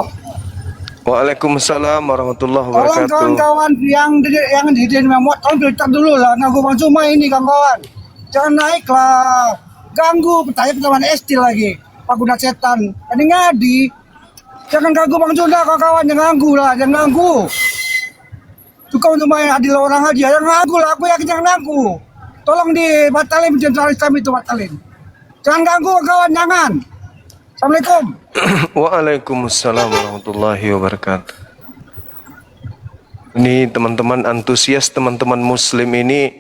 Waalaikumsalam warahmatullahi Tolong wabarakatuh. kawan-kawan yang di memot, tolong cerita dulu lah. Ganggu Bang Suma ini kawan-kawan. Jangan naik lah. Ganggu petanya teman SD lagi. Pak Guna setan. Ini ngadi. Jangan ganggu Bang Sunda kawan-kawan. Jangan ganggu lah. Jangan ganggu. Suka untuk main adil orang aja. Jangan ganggu lah. Aku yakin jangan ganggu. Tolong dibatalin jenderal Islam itu batalin. Jangan ganggu kawan. Jangan. Assalamualaikum. Waalaikumsalam warahmatullahi wabarakatuh. Ini teman-teman antusias, teman-teman muslim ini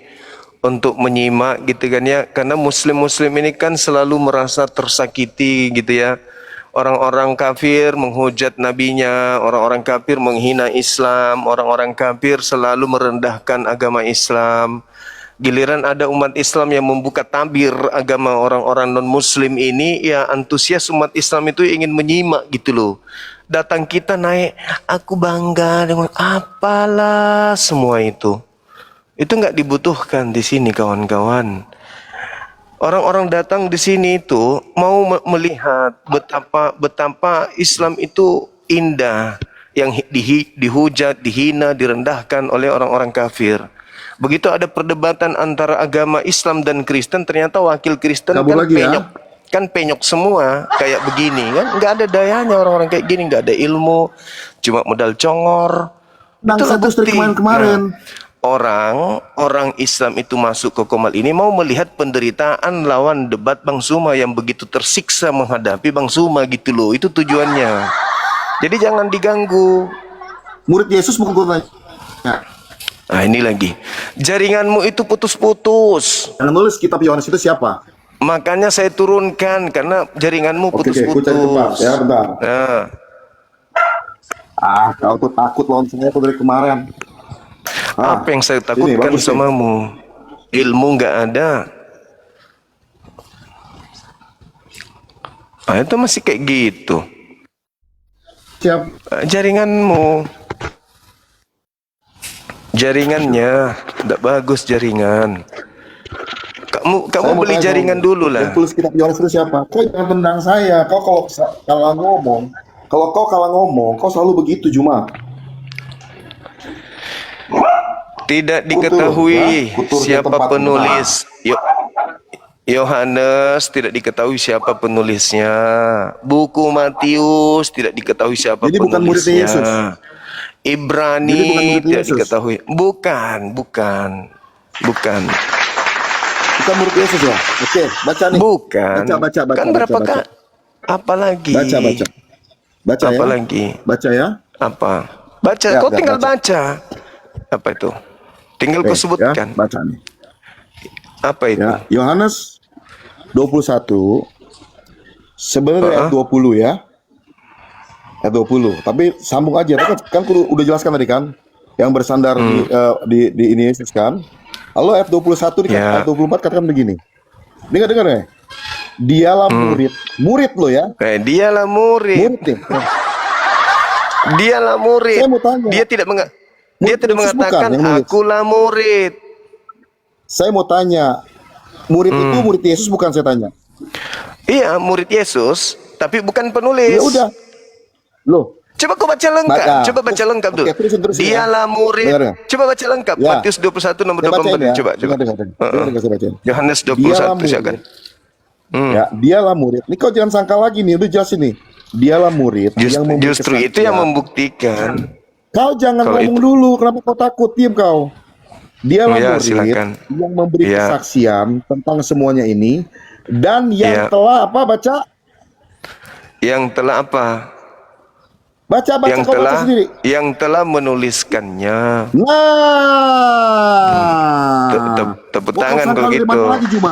untuk menyimak gitu kan ya. Karena muslim-muslim ini kan selalu merasa tersakiti gitu ya. Orang-orang kafir menghujat nabinya, orang-orang kafir menghina Islam, orang-orang kafir selalu merendahkan agama Islam. Giliran ada umat Islam yang membuka tabir agama orang-orang non-muslim ini, ya antusias umat Islam itu ingin menyimak gitu loh. Datang kita naik, aku bangga dengan apalah semua itu. Itu nggak dibutuhkan di sini kawan-kawan. Orang-orang datang di sini itu mau melihat betapa Islam itu indah, yang dihujat, dihina, direndahkan oleh orang-orang kafir. Begitu ada perdebatan antara agama Islam dan Kristen, ternyata wakil Kristen kan penyok semua kayak begini kan, nggak ada dayanya orang-orang kayak gini, nggak ada ilmu, cuma modal congor. Itulah bukti. Kemarin. Orang Islam itu masuk ke Komal ini mau melihat penderitaan lawan debat Bang Suma yang begitu tersiksa menghadapi Bang Suma gitu loh. Itu tujuannya. Jadi jangan diganggu. Murid Yesus bukan Nah ini lagi, jaringanmu itu putus-putus. Yang nulis kitab Yohanes itu siapa? Makanya saya turunkan karena jaringanmu putus-putus. Ya bentar. Nah. Kau tuh takut lawan saya tuh dari kemarin. Apa yang saya takutkan samamu? Ilmu nggak ada. Itu masih kayak gitu. Siap. Jaringannya tidak bagus jaringan. Kamu beli jaringan dulu lah. Yang tulis kitab Yohanes itu siapa? Kau jangan tendang saya. Kau kalau ngomong, kau selalu begitu Juma. Tidak diketahui siapa penulis Yohanes, tidak diketahui siapa penulisnya. Buku Matius tidak diketahui siapa penulisnya. Bukan murid Yesus. Jadi bukan Ibrani murid tidak Yesus. diketahui. Bukan. Bukan murid Yesus ya. Oke, baca nih. Bukan. Baca. Kan berapa kak? Apa lagi? Baca Apa ya. lagi? Baca ya. Apa? Baca. Ya, Kau ya, tinggal baca. baca. Apa itu? Tinggal kau Ya, sebutkan. baca nih. Apa itu? Ya, Yohanes 21 sebenarnya ayat 20 ya. Ayat 20. Tapi sambung aja. Kan kudu udah jelaskan tadi kan yang bersandar di ini Yesus kan. Lalu ayat 21 di Ya. ayat 24 katakan begini. Dengar ya. Dialah murid lo ya. Dialah murid. Murid nih. Dialah murid. Saya mau tanya. Dia tidak Murid tidak Yesus bukan mengatakan yang nulis? akulah murid. Saya mau tanya. Murid itu murid Yesus bukan, saya tanya. Iya, murid Yesus, tapi bukan penulis. Ya udah. Loh, Coba kau baca lengkap. Baca. Coba baca lengkap dulu. Oke, terusin ya. Dialah murid. Dengar ya. Coba baca lengkap. Ya. Matius 21 nomor saya bacain 24. ya. Coba. Dengar, saya bacain. Yohanes Dialah 21 silakan. Ya, dialah murid. Ini kau jangan sangka lagi nih, udah jelas ini. Dialah murid yang memberi Justru itu yang kesaksian. membuktikan. Kau jangan Kalau ngomong dulu, kenapa kau takut? Diam kau. Dialah Ya, murid silakan. yang memberi Ya. kesaksian tentang semuanya ini dan yang Ya. telah apa baca? Yang telah apa? Baca Yang telah menuliskannya. Nah. Tepuk Kau tangan sangka kalau dari gitu. mana lagi Juma?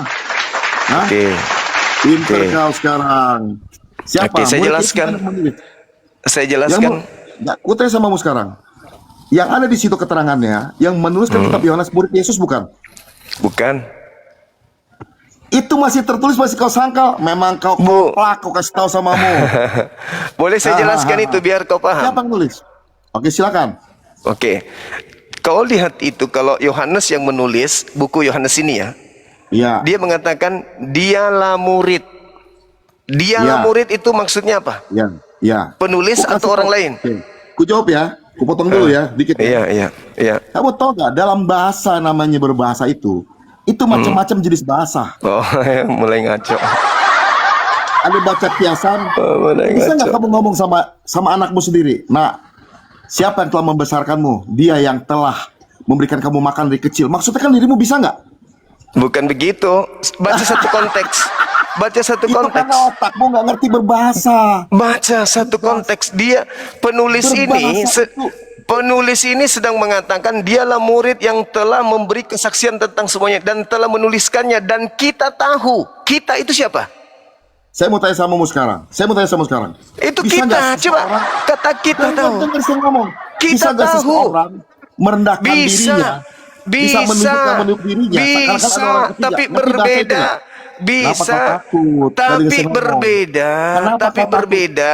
Hah? Oke. Pinter Oke. kau sekarang. Siapa? Oke, saya Murid jelaskan. Yesus yang menulis? Saya Yang jelaskan. Aku tanya sama kamu sekarang. Yang ada di situ keterangannya, yang menuliskan kitab Yohanes murid Yesus bukan? Bukan. Itu masih tertulis, masih kau sangka. Memang kau Bu. koplak, kau kasih tahu sama kamu. Boleh saya jelaskan itu biar kau paham. Siapa yang nulis? Oke, silakan. Oke. Kau lihat itu kalau Yohanes yang menulis buku Yohanes ini ya. Iya. Dia mengatakan dialah murid. Dialah Ya. murid itu maksudnya apa? Ya. Ya. Penulis Ku kasih atau orang tahu. lain? Oke. Ku jawab ya. Ku potong dulu ya, dikit. Ya. Iya. Kamu tahu nggak dalam bahasa namanya berbahasa itu macam-macam jenis bahasa. Oh, mulai ngaco. Ada baca kiasan. Mulai Bisa nggak ngaco. kamu ngomong sama anakmu sendiri? Nah, siapa yang telah membesarkanmu? Dia yang telah memberikan kamu makan dari kecil. Maksudnya kan dirimu bisa nggak? Bukan begitu. Baca satu konteks. Baca satu Itu konteks. karena otakmu nggak ngerti berbahasa. Baca satu konteks. Dia penulis Berbahasa ini itu. penulis ini sedang mengatakan dialah murid yang telah memberi kesaksian tentang semuanya dan telah menuliskannya dan kita tahu. Kita itu siapa? Saya mau tanya sama kamu sekarang. Itu Bisa nggak kita. Coba seseorang- kata kita tahu. Dengar saya ngomong. Kita Bisa nggak tahu. seseorang merendahkan dirinya? Bisa, menunjuk dirinya. Seakan-akan ada bisa, orang ketiga. tapi Ngerti bahasa itu berbeda. nggak? Kenapa Bisa, kau takut? Tadi tapi saya ngomong. berbeda, Kenapa tapi kau takut? berbeda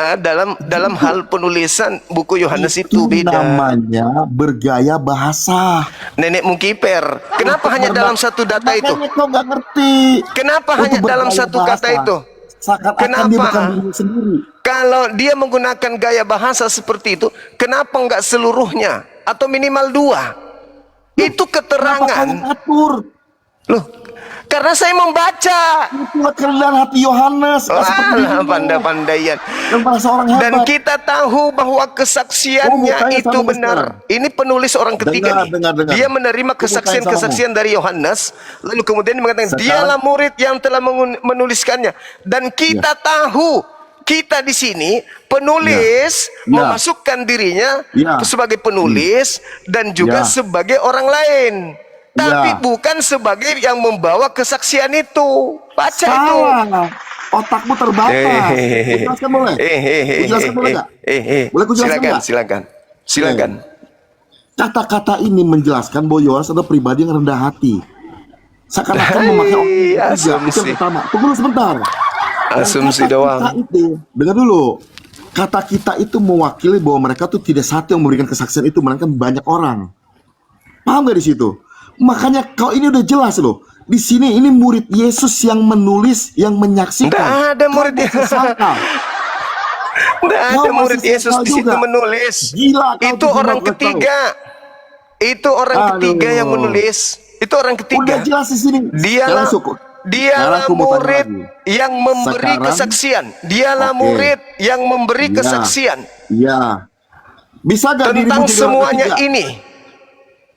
dalam hal penulisan buku Yohanes itu beda. namanya bergaya bahasa. Nenekmu kiper. Kenapa hanya dalam satu data itu? Makanya kau nggak ngerti. Kenapa Untuk hanya dalam bergaya satu bahasa. kata itu? Seakan-akan dia Kenapa? bukan dirinya sendiri. Kalau dia menggunakan gaya bahasa seperti itu, kenapa enggak seluruhnya atau minimal 2? Itu Kenapa keterangan. kau atur? Loh, karena saya membaca. Itu kerendahan hati Yohanes. Nggak seperti Alah, dirimu. pandai-pandaian. Yang merasa orang hebat. Dan kita tahu bahwa Kamu kesaksiannya tanya itu sama benar. sekarang. Ini penulis orang ketiga nih. Dengar. Dia menerima Kamu tanya kesaksian-kesaksian dari Yohanes, lalu kemudian dia mengatakan Sekarang- dialah murid yang telah menuliskannya. Dan kita tahu, kita di sini penulis Ya. memasukkan dirinya Ya. sebagai penulis dan juga Ya. sebagai orang lain. Tapi Ya. bukan sebagai yang membawa kesaksian itu. Baca itu. Salah. Otakmu terbatas. Ku jelaskan boleh? Ku jelaskan boleh nggak? Boleh ku jelaskan nggak? Silakan. Kata-kata ini menjelaskan bahwa Yohanes adalah pribadi yang rendah hati. Seakan-akan memakai orang ketiga. Itu asumsi. yang pertama. Tunggu dulu sebentar. Dan Asumsi kata doang. kita itu, dengar dulu. Kata kita itu mewakili bahwa mereka tuh tidak satu yang memberikan kesaksian itu, melainkan banyak orang. Paham gak di situ? Makanya kau ini udah jelas loh. Di sini ini murid Yesus yang menulis, yang menyaksikan. Nggak ada murid Kau masih sangka. Nggak ada Kau murid masih Yesus sangka di situ juga. menulis. Gila kau Itu tuh, orang Juma, kau ketiga. Itu orang Aduh. ketiga yang menulis. Itu orang Udah ketiga. jelas di sini. Dialah Sekarang dialah aku mau tanya murid lagi. yang memberi Sekarang- kesaksian. Dialah Oke. murid yang memberi Iya. kesaksian. Iya. Bisa gak dirimu tentang jadi orang semuanya ketiga? ini.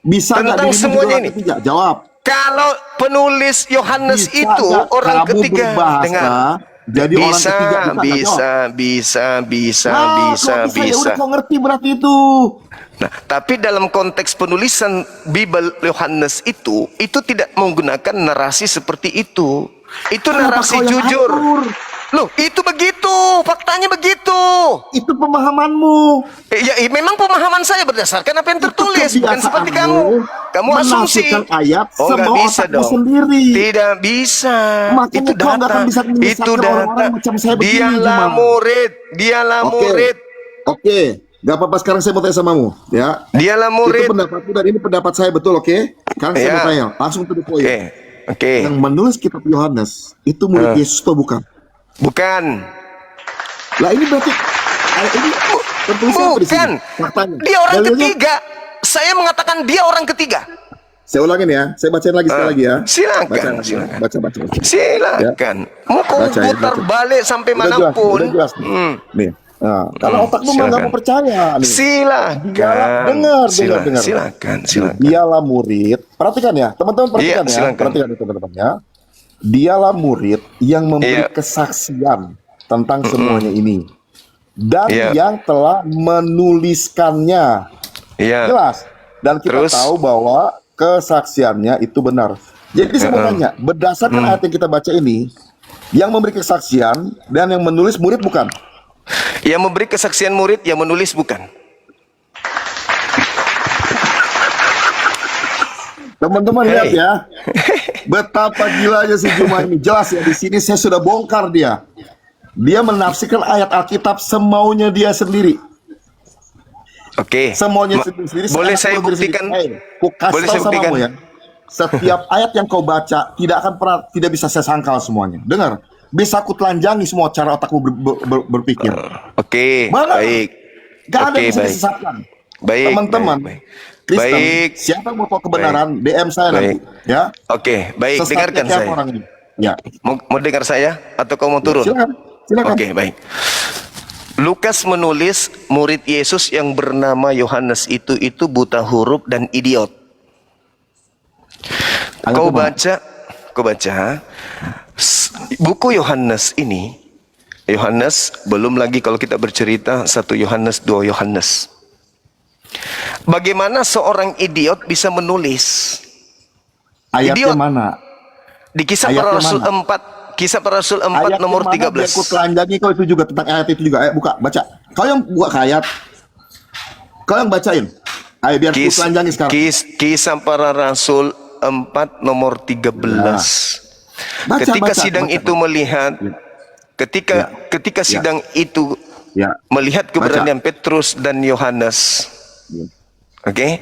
Bisa gak Tentang dirimu jadi semuanya orang ini. ketiga? Jawab. Kalau penulis Yohanes Bisa itu gak orang kamu ketiga, berbahasa dengar. jadi orang Bisa, ketiga? Bisa gak? Jawab. bisa, Nah, bisa, kalau bisa. Ya bisa. udah kau ngerti berarti itu. Nah, tapi dalam konteks penulisan Bible Yohanes itu tidak menggunakan narasi seperti itu. Itu Kenapa narasi kau yang jujur. atur? Loh, itu begitu, faktanya begitu. Itu pemahamanmu. Memang pemahaman saya berdasarkan apa yang tertulis, bukan seperti kamu. Kamu asumsi. menafsirkan ayat Oh, nggak semau bisa otakmu dong. sendiri. Tidak bisa. Makanya Itu kau nggak data. akan bisa menyesatkan Itu orang-orang data. macam saya begini, Dialah Juma. murid. Dialah Oke. murid. Oke, nggak apa-apa. Sekarang saya mau tanya samamu, ya. Dialah Itu murid. pendapatmu dan ini pendapat saya, betul, oke? Sekarang saya Ya. mau tanya, langsung to the point. Oke. Oke. Yang menulis kitab Yohanes itu murid Yesus atau bukan? Bukan. Lah ini berarti ini tertulisnya apa di sini? Bukan. Faktanya. Dia orang Dalilnya? ketiga. Saya mengatakan dia orang ketiga. Saya ulangin ya, saya bacain lagi sekali lagi ya. Silakan, Baca, silakan. baca. Silakan. Mau kau Baca ya, putar baca. balik sampai Udah jelas, manapun. udah jelas. Nih. Nah, kalau otakmu mah nggak silakan. mau percaya nih. Silakan. Dengar. Silakan. Dialah murid. Perhatikan ya, teman-teman, perhatikan Iya, ya. silakan. Perhatikan ya, teman-teman ya. Dialah murid yang memberi Iya. kesaksian tentang semuanya ini. Dan Iya. yang telah menuliskannya. Iya. Jelas. Dan kita Terus? tahu bahwa kesaksiannya itu benar. Jadi saya mau tanya, berdasarkan ayat yang kita baca ini, yang memberi kesaksian dan yang menulis murid bukan? Yang memberi kesaksian murid, yang menulis bukan. Teman-teman lihat ya, betapa gilanya si Juma ini. Jelas ya, di sini saya sudah bongkar dia. Dia menafsirkan ayat Alkitab semaunya dia sendiri. Oke. Semaunya Ma- sendiri. boleh saya aku buktikan? Ku kasih Boleh tahu saya sama buktikan? kamu ya. Setiap ayat yang kau baca tidak bisa saya sangkal semuanya. Dengar, bisa aku telanjangi semua cara otakmu berpikir. Oke. Mana? Baik. Gak ada Oke, yang bisa baik. disesatkan. Baik. Teman-teman, baik. Kristen, Baik. siapa yang mau tahu kebenaran, DM saya Baik. nanti. Ya. Oke, baik. Sesatnya Dengarkan siapa saya. orang ini? Ya. Mau dengar saya atau kau mau turun? Silakan. Oke, baik. Lukas menulis murid Yesus yang bernama Yohanes itu buta huruf dan idiot. Kau baca buku Yohanes ini. Yohanes belum lagi kalau kita bercerita 1 Yohanes, 2 Yohanes. Bagaimana seorang idiot bisa menulis? Ayatnya Idiot. mana? Di Kisah Ayatnya Para Rasul mana? 4, Kisah Para Rasul 4 Ayat nomor yang mana biar ku 13. telanjangi kau itu juga tentang ayat itu juga. Ayo buka, baca. Kau yang buka ke ayat. Kau yang bacain. Ayo biar ku telanjangi sekarang. Kisah Para Rasul 4 nomor 13. Baca, Ketika baca, sidang baca, itu baca. melihat ketika sidang itu Ya. melihat keberanian Petrus dan Yohanes. Oke?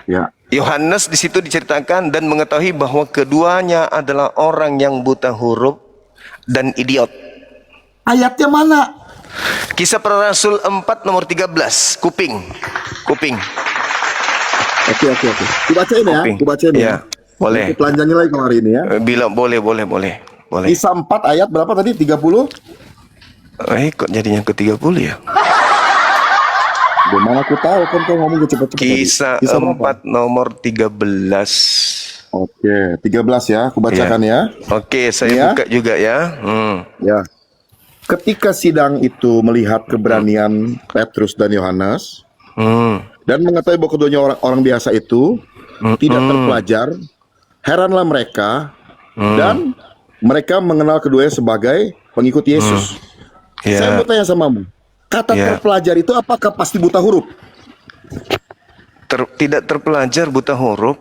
Ya. Yohanes di situ diceritakan dan mengetahui bahwa keduanya adalah orang yang buta huruf dan idiot. Ayatnya mana? Kisah Para Rasul 4 nomor 13. Kuping. Oke. Kubacain ya. Kuping. Kubacain ya. Ya, boleh. Ku telanjangi lagi kalau hari ini ya. Bilang boleh. Kisah 4 ayat berapa tadi? 30? Kok jadinya ke 30 ya? Gimana aku tahu kan kau ngomong cepet-cepet tadi. Kisah berapa? 4 nomor 13. Oke, 13 ya. Aku bacakan ya. Oke, saya Ya. buka juga ya. Ya. Ketika sidang itu melihat keberanian Petrus dan Yohanes dan mengetahui bahwa keduanya orang biasa itu tidak terpelajar, heranlah mereka dan mereka mengenal keduanya sebagai pengikut Yesus. Saya mau tanya samamu, kata Ya. terpelajar itu apakah pasti buta huruf? Tidak terpelajar buta huruf.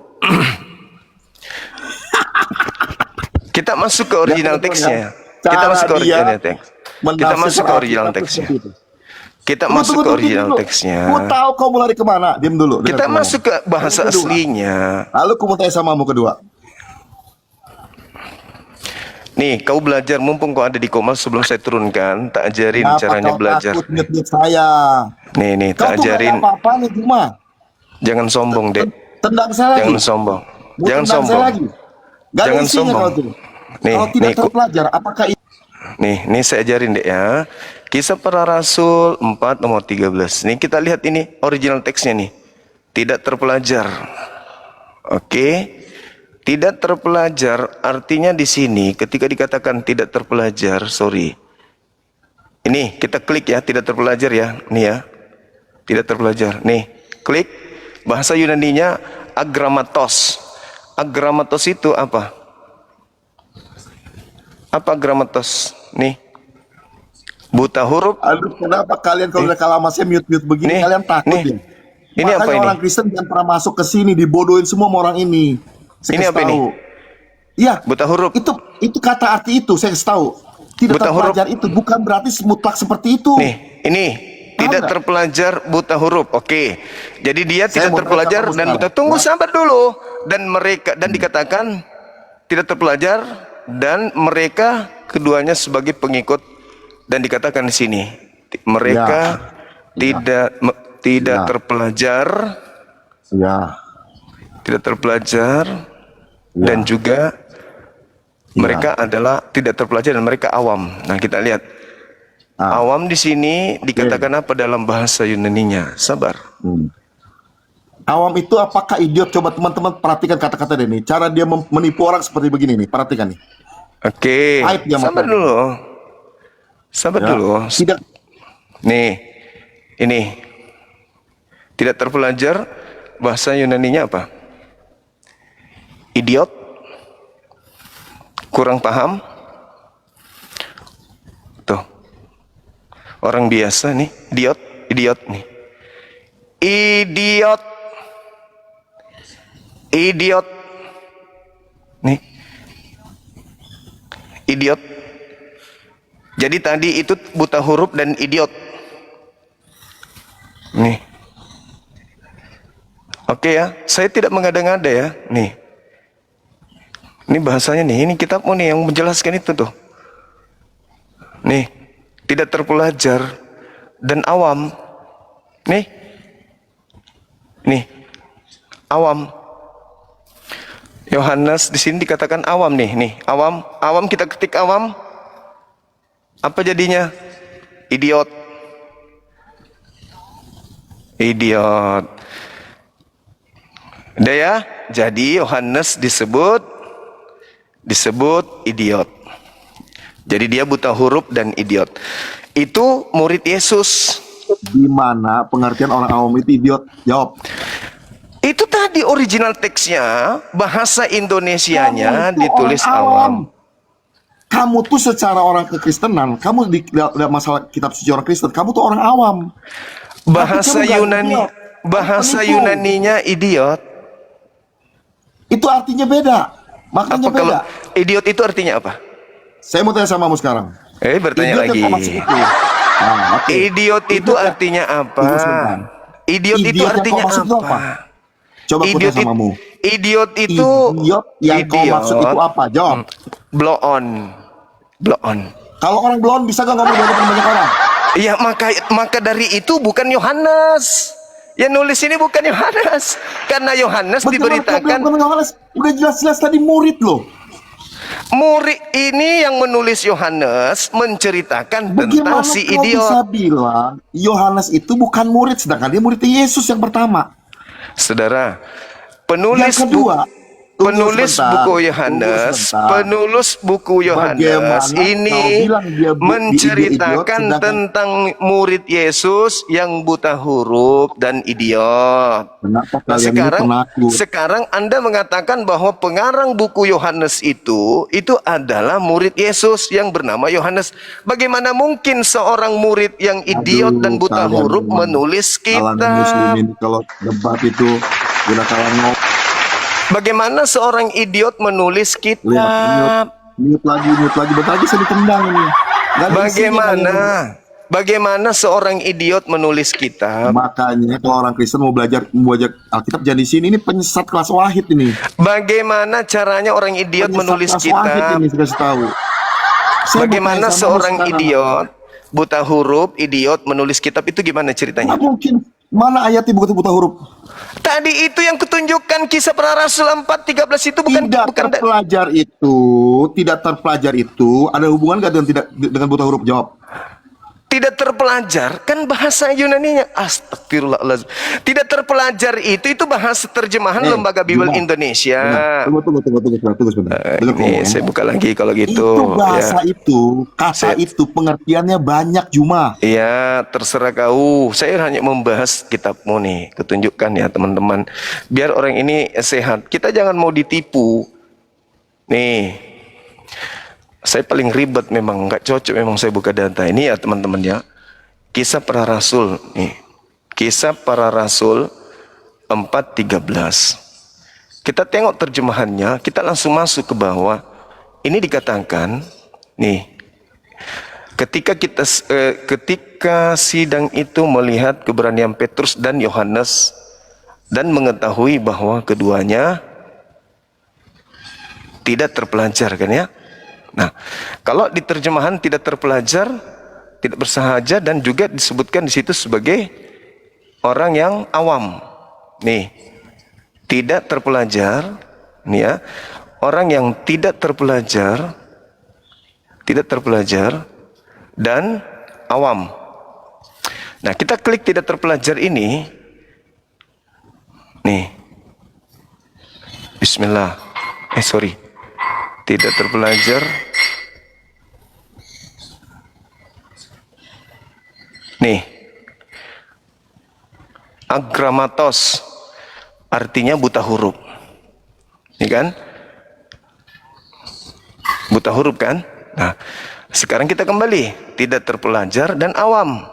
Kita masuk ke original teksnya. Kita masuk ke original teks. Kita masuk ke original teksnya. Kita masuk ke original teksnya. Ku tahu kau mau lari kemana? Diam dulu. dengar Kita kemana. masuk ke bahasa Yang kedua. aslinya. Lalu ku mau tanya samamu kedua. Nih, kau belajar mumpung kau ada di Komal sebelum saya turunkan, tak ajarin Kenapa caranya kau belajar. takut nyet-nyet saya? Nih, Kau tak tuh gak ada ajarin. apa-apa nih cuma. Jangan sombong, Dek. Tendang saya lagi. Jangan sombong. Mau Jangan tendang sombong. saya lagi. Gak ada Jangan isinya sombong. kau tuh. Nih, Kalau tidak nih, terpelajar, apakah Nih saya ajarin, Dek ya. Kisah Para Rasul 4 nomor 13. Nih kita lihat ini original teksnya nih. Tidak terpelajar. Oke. Tidak terpelajar artinya di sini ketika dikatakan tidak terpelajar, sorry. Ini kita klik ya, tidak terpelajar ya. Nih ya. Tidak terpelajar. Nih, klik. Bahasa Yunaninya agramatos. Agramatos itu apa? Apa agramatos? Nih. Buta huruf. Aduh, kenapa kalian kalau udah kalah sama saya mute-mute begini, Nih, kalian takut nih. ya? Ini Makanya apa ini? orang Kristen jangan pernah masuk ke sini, dibodohin semua sama orang ini. Saya Ini kasih apa ini? tahu. Iya. Buta huruf. Itu kata arti itu, saya kasih tahu. Tidak Buta huruf. terpelajar itu bukan berarti mutlak seperti itu. Nih, ini tidak nggak? terpelajar buta huruf. Oke. Jadi dia Saya tidak mau terpelajar tanya kamu dan buta. sekarang. Tunggu Ya. sabar dulu. Dan mereka dan dikatakan tidak terpelajar dan mereka keduanya sebagai pengikut dan dikatakan di sini mereka tidak Ya. terpelajar, Ya. tidak terpelajar Ya. dan juga Ya. mereka adalah tidak terpelajar dan mereka awam. Nah, kita lihat. Ah. Awam di sini dikatakan apa dalam bahasa Yunaninya? Sabar. Awam itu apakah idiot? Coba teman-teman perhatikan kata-kata dia nih. Cara dia menipu orang seperti begini nih. Perhatikan nih. Oke. Aib dia Sabar makan. dulu. Sabar Ya. dulu. Tidak. Nih. Ini. Tidak terpelajar bahasa Yunaninya apa? Idiot. Kurang paham. Tuh. Orang biasa nih, idiot nih. Idiot. Nih. Idiot. Jadi tadi itu buta huruf dan idiot. Nih. Oke ya, saya tidak mengada-ngada ya. Nih. Ini bahasanya nih, ini kitabmu nih yang menjelaskan itu tuh. Nih, tidak terpelajar dan awam. Nih. Nih. Awam. Yohanes di sini dikatakan awam nih, awam. Awam kita ketik awam. Apa jadinya? Idiot. Idiot. Udah ya? Jadi Yohanes disebut idiot. Jadi dia buta huruf dan idiot. Itu murid Yesus. Di mana pengertian orang awam itu idiot? Jawab. Itu tadi original teksnya, bahasa Indonesianya Kamu itu ditulis orang awam. Kamu tuh secara orang kekristenan, kamu di dalam masalah kitab suci orang Kristen, kamu tuh orang awam. Bahasa Tapi kamu nggak Yunani, idiot. bahasa Penipu. Yunaninya idiot. Itu artinya beda. Makanya Apa kalau beda. idiot itu artinya apa? Saya mau tanya sama kamu sekarang. Bertanya Idiot lagi. yang maksud itu. Nah, oke. Idiot itu Idiot- artinya apa? Tunggu sebentar. Idiot itu Idiot yang artinya kau maksud itu apa? Coba aku tanya sama kamu. Idiot itu Idiot yang kau maksud itu apa? Jawab. blow on. Blow on. Kalau orang blon bisa gak ngomong di hadapan banyak orang? Ya maka dari itu bukan Yohanes. Yang nulis ini bukan Yohanes. Karena Yohanes Bagaimana kau bilang diberitakan bukan Yohanes? Udah jelas-jelas tadi murid loh. murid ini yang menulis Yohanes menceritakan tentang Bagaimana si kau bisa idiot. bilang Yohanes itu bukan murid, sedangkan dia murid Yesus yang pertama. Saudara, penulis Yang kedua, penulis tunggu buku sebentar, Yohanes, tunggu sebentar. penulis buku Yohanes Bagaimana ini kau bilang dia menceritakan idiot, sedangkan- tentang murid Yesus yang buta huruf dan idiot. Kenapa Nah, kalian ini penakut? sekarang Anda mengatakan bahwa pengarang buku Yohanes itu adalah murid Yesus yang bernama Yohanes. Bagaimana mungkin seorang murid yang idiot Aduh, dan buta kalian huruf memang menulis kalangan kitab? muslimin kalau debat itu udah kalian ngomong. Bagaimana seorang idiot menulis Lihat, kitab? mute lagi. Bentar lagi saya ditendang ini. Nggak ada isinya kalian. Bagaimana seorang idiot menulis kitab? Makanya kalau orang Kristen mau belajar Alkitab jangan di sini. Ini penyesat kelas wahid ini. Bagaimana caranya orang idiot Penyesat menulis kelas wahid kitab? ini saya kasih tahu. Saya Bagaimana mau tanya sama seorang lu sekarang. idiot buta huruf idiot menulis kitab itu gimana ceritanya? Nggak mungkin. Mana ayatnya buta huruf? Tadi itu yang kutunjukkan Kisah Para Rasul 4:13 itu bukan Tidak bukan terpelajar itu ada hubungan nggak dengan buta huruf? Jawab. Tidak terpelajar, kan bahasa Yunaninya astagfirullahaladzim. Tidak terpelajar itu bahasa terjemahan Lembaga Bible Juma. Indonesia. Tunggu sebentar. Dengar Ini ngomong, saya ya. buka lagi kalau gitu. Itu bahasa Ya. itu, kata itu pengertiannya banyak Juma. Ya, terserah kau. Saya hanya membahas kitabmu nih, ketunjukkan ya teman-teman. Biar orang ini sehat. Kita jangan mau ditipu. Nih, saya paling ribet memang, nggak cocok memang saya buka data ini ya teman-teman ya. Kisah para Rasul nih. Kisah para Rasul 4:13. Kita tengok terjemahannya, kita langsung masuk ke bawah. Ini dikatakan nih, ketika sidang itu melihat keberanian Petrus dan Yohanes dan mengetahui bahwa keduanya tidak terpelajar kan ya. Nah, kalau di terjemahan tidak terpelajar, tidak bersahaja dan juga disebutkan di situ sebagai orang yang awam. Nih, tidak terpelajar, nih ya, orang yang tidak terpelajar dan awam. Nah, kita klik tidak terpelajar ini. Nih. Bismillah. Tidak terpelajar. Nih. Agramatos artinya buta huruf. Ini kan? Buta huruf kan? Nah, sekarang kita kembali. Tidak terpelajar dan awam.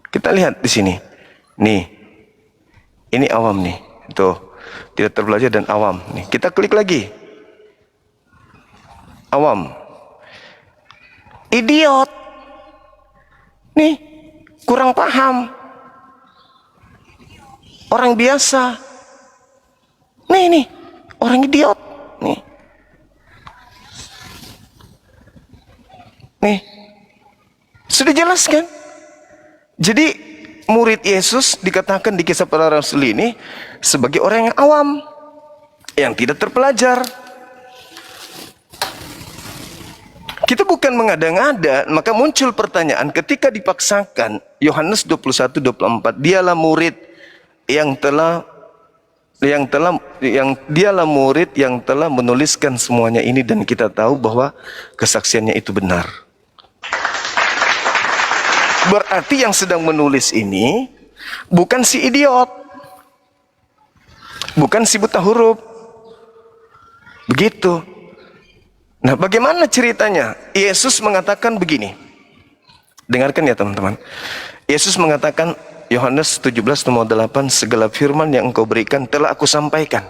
Kita lihat di sini. Nih. Ini awam nih. Tuh. Tidak terpelajar dan awam. Nih, kita klik lagi. Awam. Idiot. Nih, kurang paham. Orang biasa. Nih, orang idiot. Nih. Sudah jelas kan? Jadi murid Yesus dikatakan di Kisah Para Rasul ini sebagai orang yang awam, yang tidak terpelajar. Kita bukan mengada-ngada, maka muncul pertanyaan ketika dipaksakan. Yohanes 21:24, dialah murid yang telah menuliskan semuanya ini dan kita tahu bahwa kesaksiannya itu benar. Berarti yang sedang menulis ini bukan si idiot, bukan si buta huruf. Begitu. Nah, bagaimana ceritanya? Yesus mengatakan begini. Dengarkan ya teman-teman. Yesus mengatakan, Yohanes 17:8, segala firman yang engkau berikan telah aku sampaikan.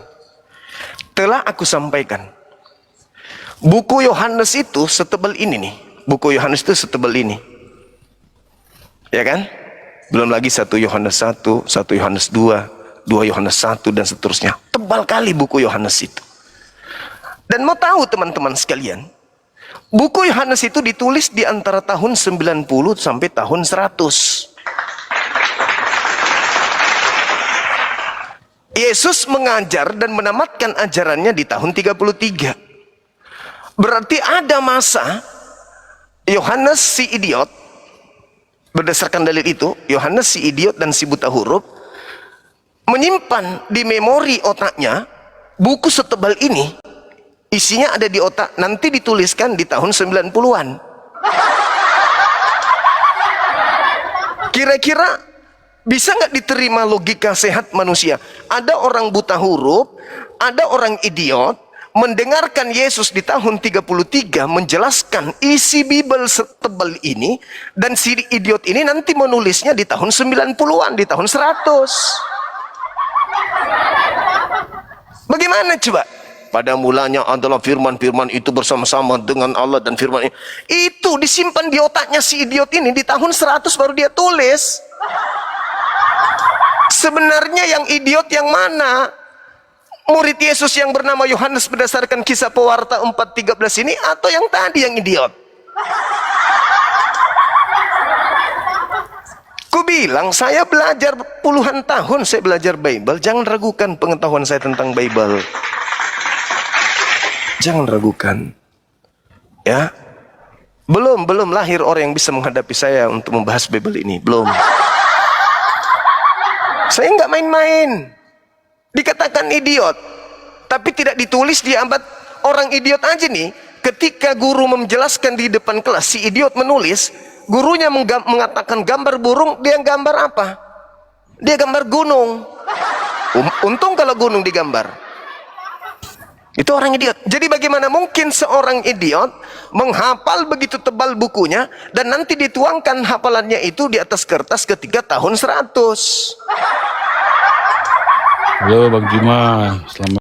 Telah aku sampaikan. Buku Yohanes itu setebal ini nih. Buku Yohanes itu setebal ini. Ya kan? Belum lagi 1 Yohanes 1, 1 Yohanes 2, 2 Yohanes 1 dan seterusnya. Tebal kali buku Yohanes itu. Dan mau tahu teman-teman sekalian, buku Yohanes itu ditulis di antara tahun 90 sampai tahun 100. Yesus mengajar dan menamatkan ajarannya di tahun 33. Berarti ada masa Yohanes si idiot, berdasarkan dalil itu, Yohanes si idiot dan si buta huruf menyimpan di memori otaknya buku setebal ini. Isinya ada di otak, nanti dituliskan di tahun 90-an. Kira-kira bisa nggak diterima logika sehat manusia? Ada orang buta huruf, ada orang idiot, mendengarkan Yesus di tahun 33 menjelaskan isi Bible setebal ini, dan si idiot ini nanti menulisnya di tahun 90-an, di tahun 100. Bagaimana coba? Pada mulanya adalah firman-firman itu bersama-sama dengan Allah, dan firman itu disimpan di otaknya si idiot ini di tahun 100 baru dia tulis. Sebenarnya yang idiot yang mana? Murid Yesus yang bernama Yohanes berdasarkan Kisah Pewarta 4:13 ini, atau yang tadi yang idiot? Ku bilang saya belajar puluhan tahun, saya belajar Bible. Jangan ragukan pengetahuan saya tentang Bible. Jangan ragukan. Ya. Belum lahir orang yang bisa menghadapi saya untuk membahas Bible ini. Belum. Saya nggak main-main. Dikatakan idiot, tapi tidak ditulis di abad orang idiot aja nih. Ketika guru menjelaskan di depan kelas, si idiot menulis, gurunya mengatakan gambar burung, dia gambar apa? Dia gambar gunung. Untung kalau gunung digambar. Itu orang idiot. Jadi bagaimana mungkin seorang idiot menghafal begitu tebal bukunya dan nanti dituangkan hafalannya itu di atas kertas ketika tahun 100. Halo Bang Juma, selamat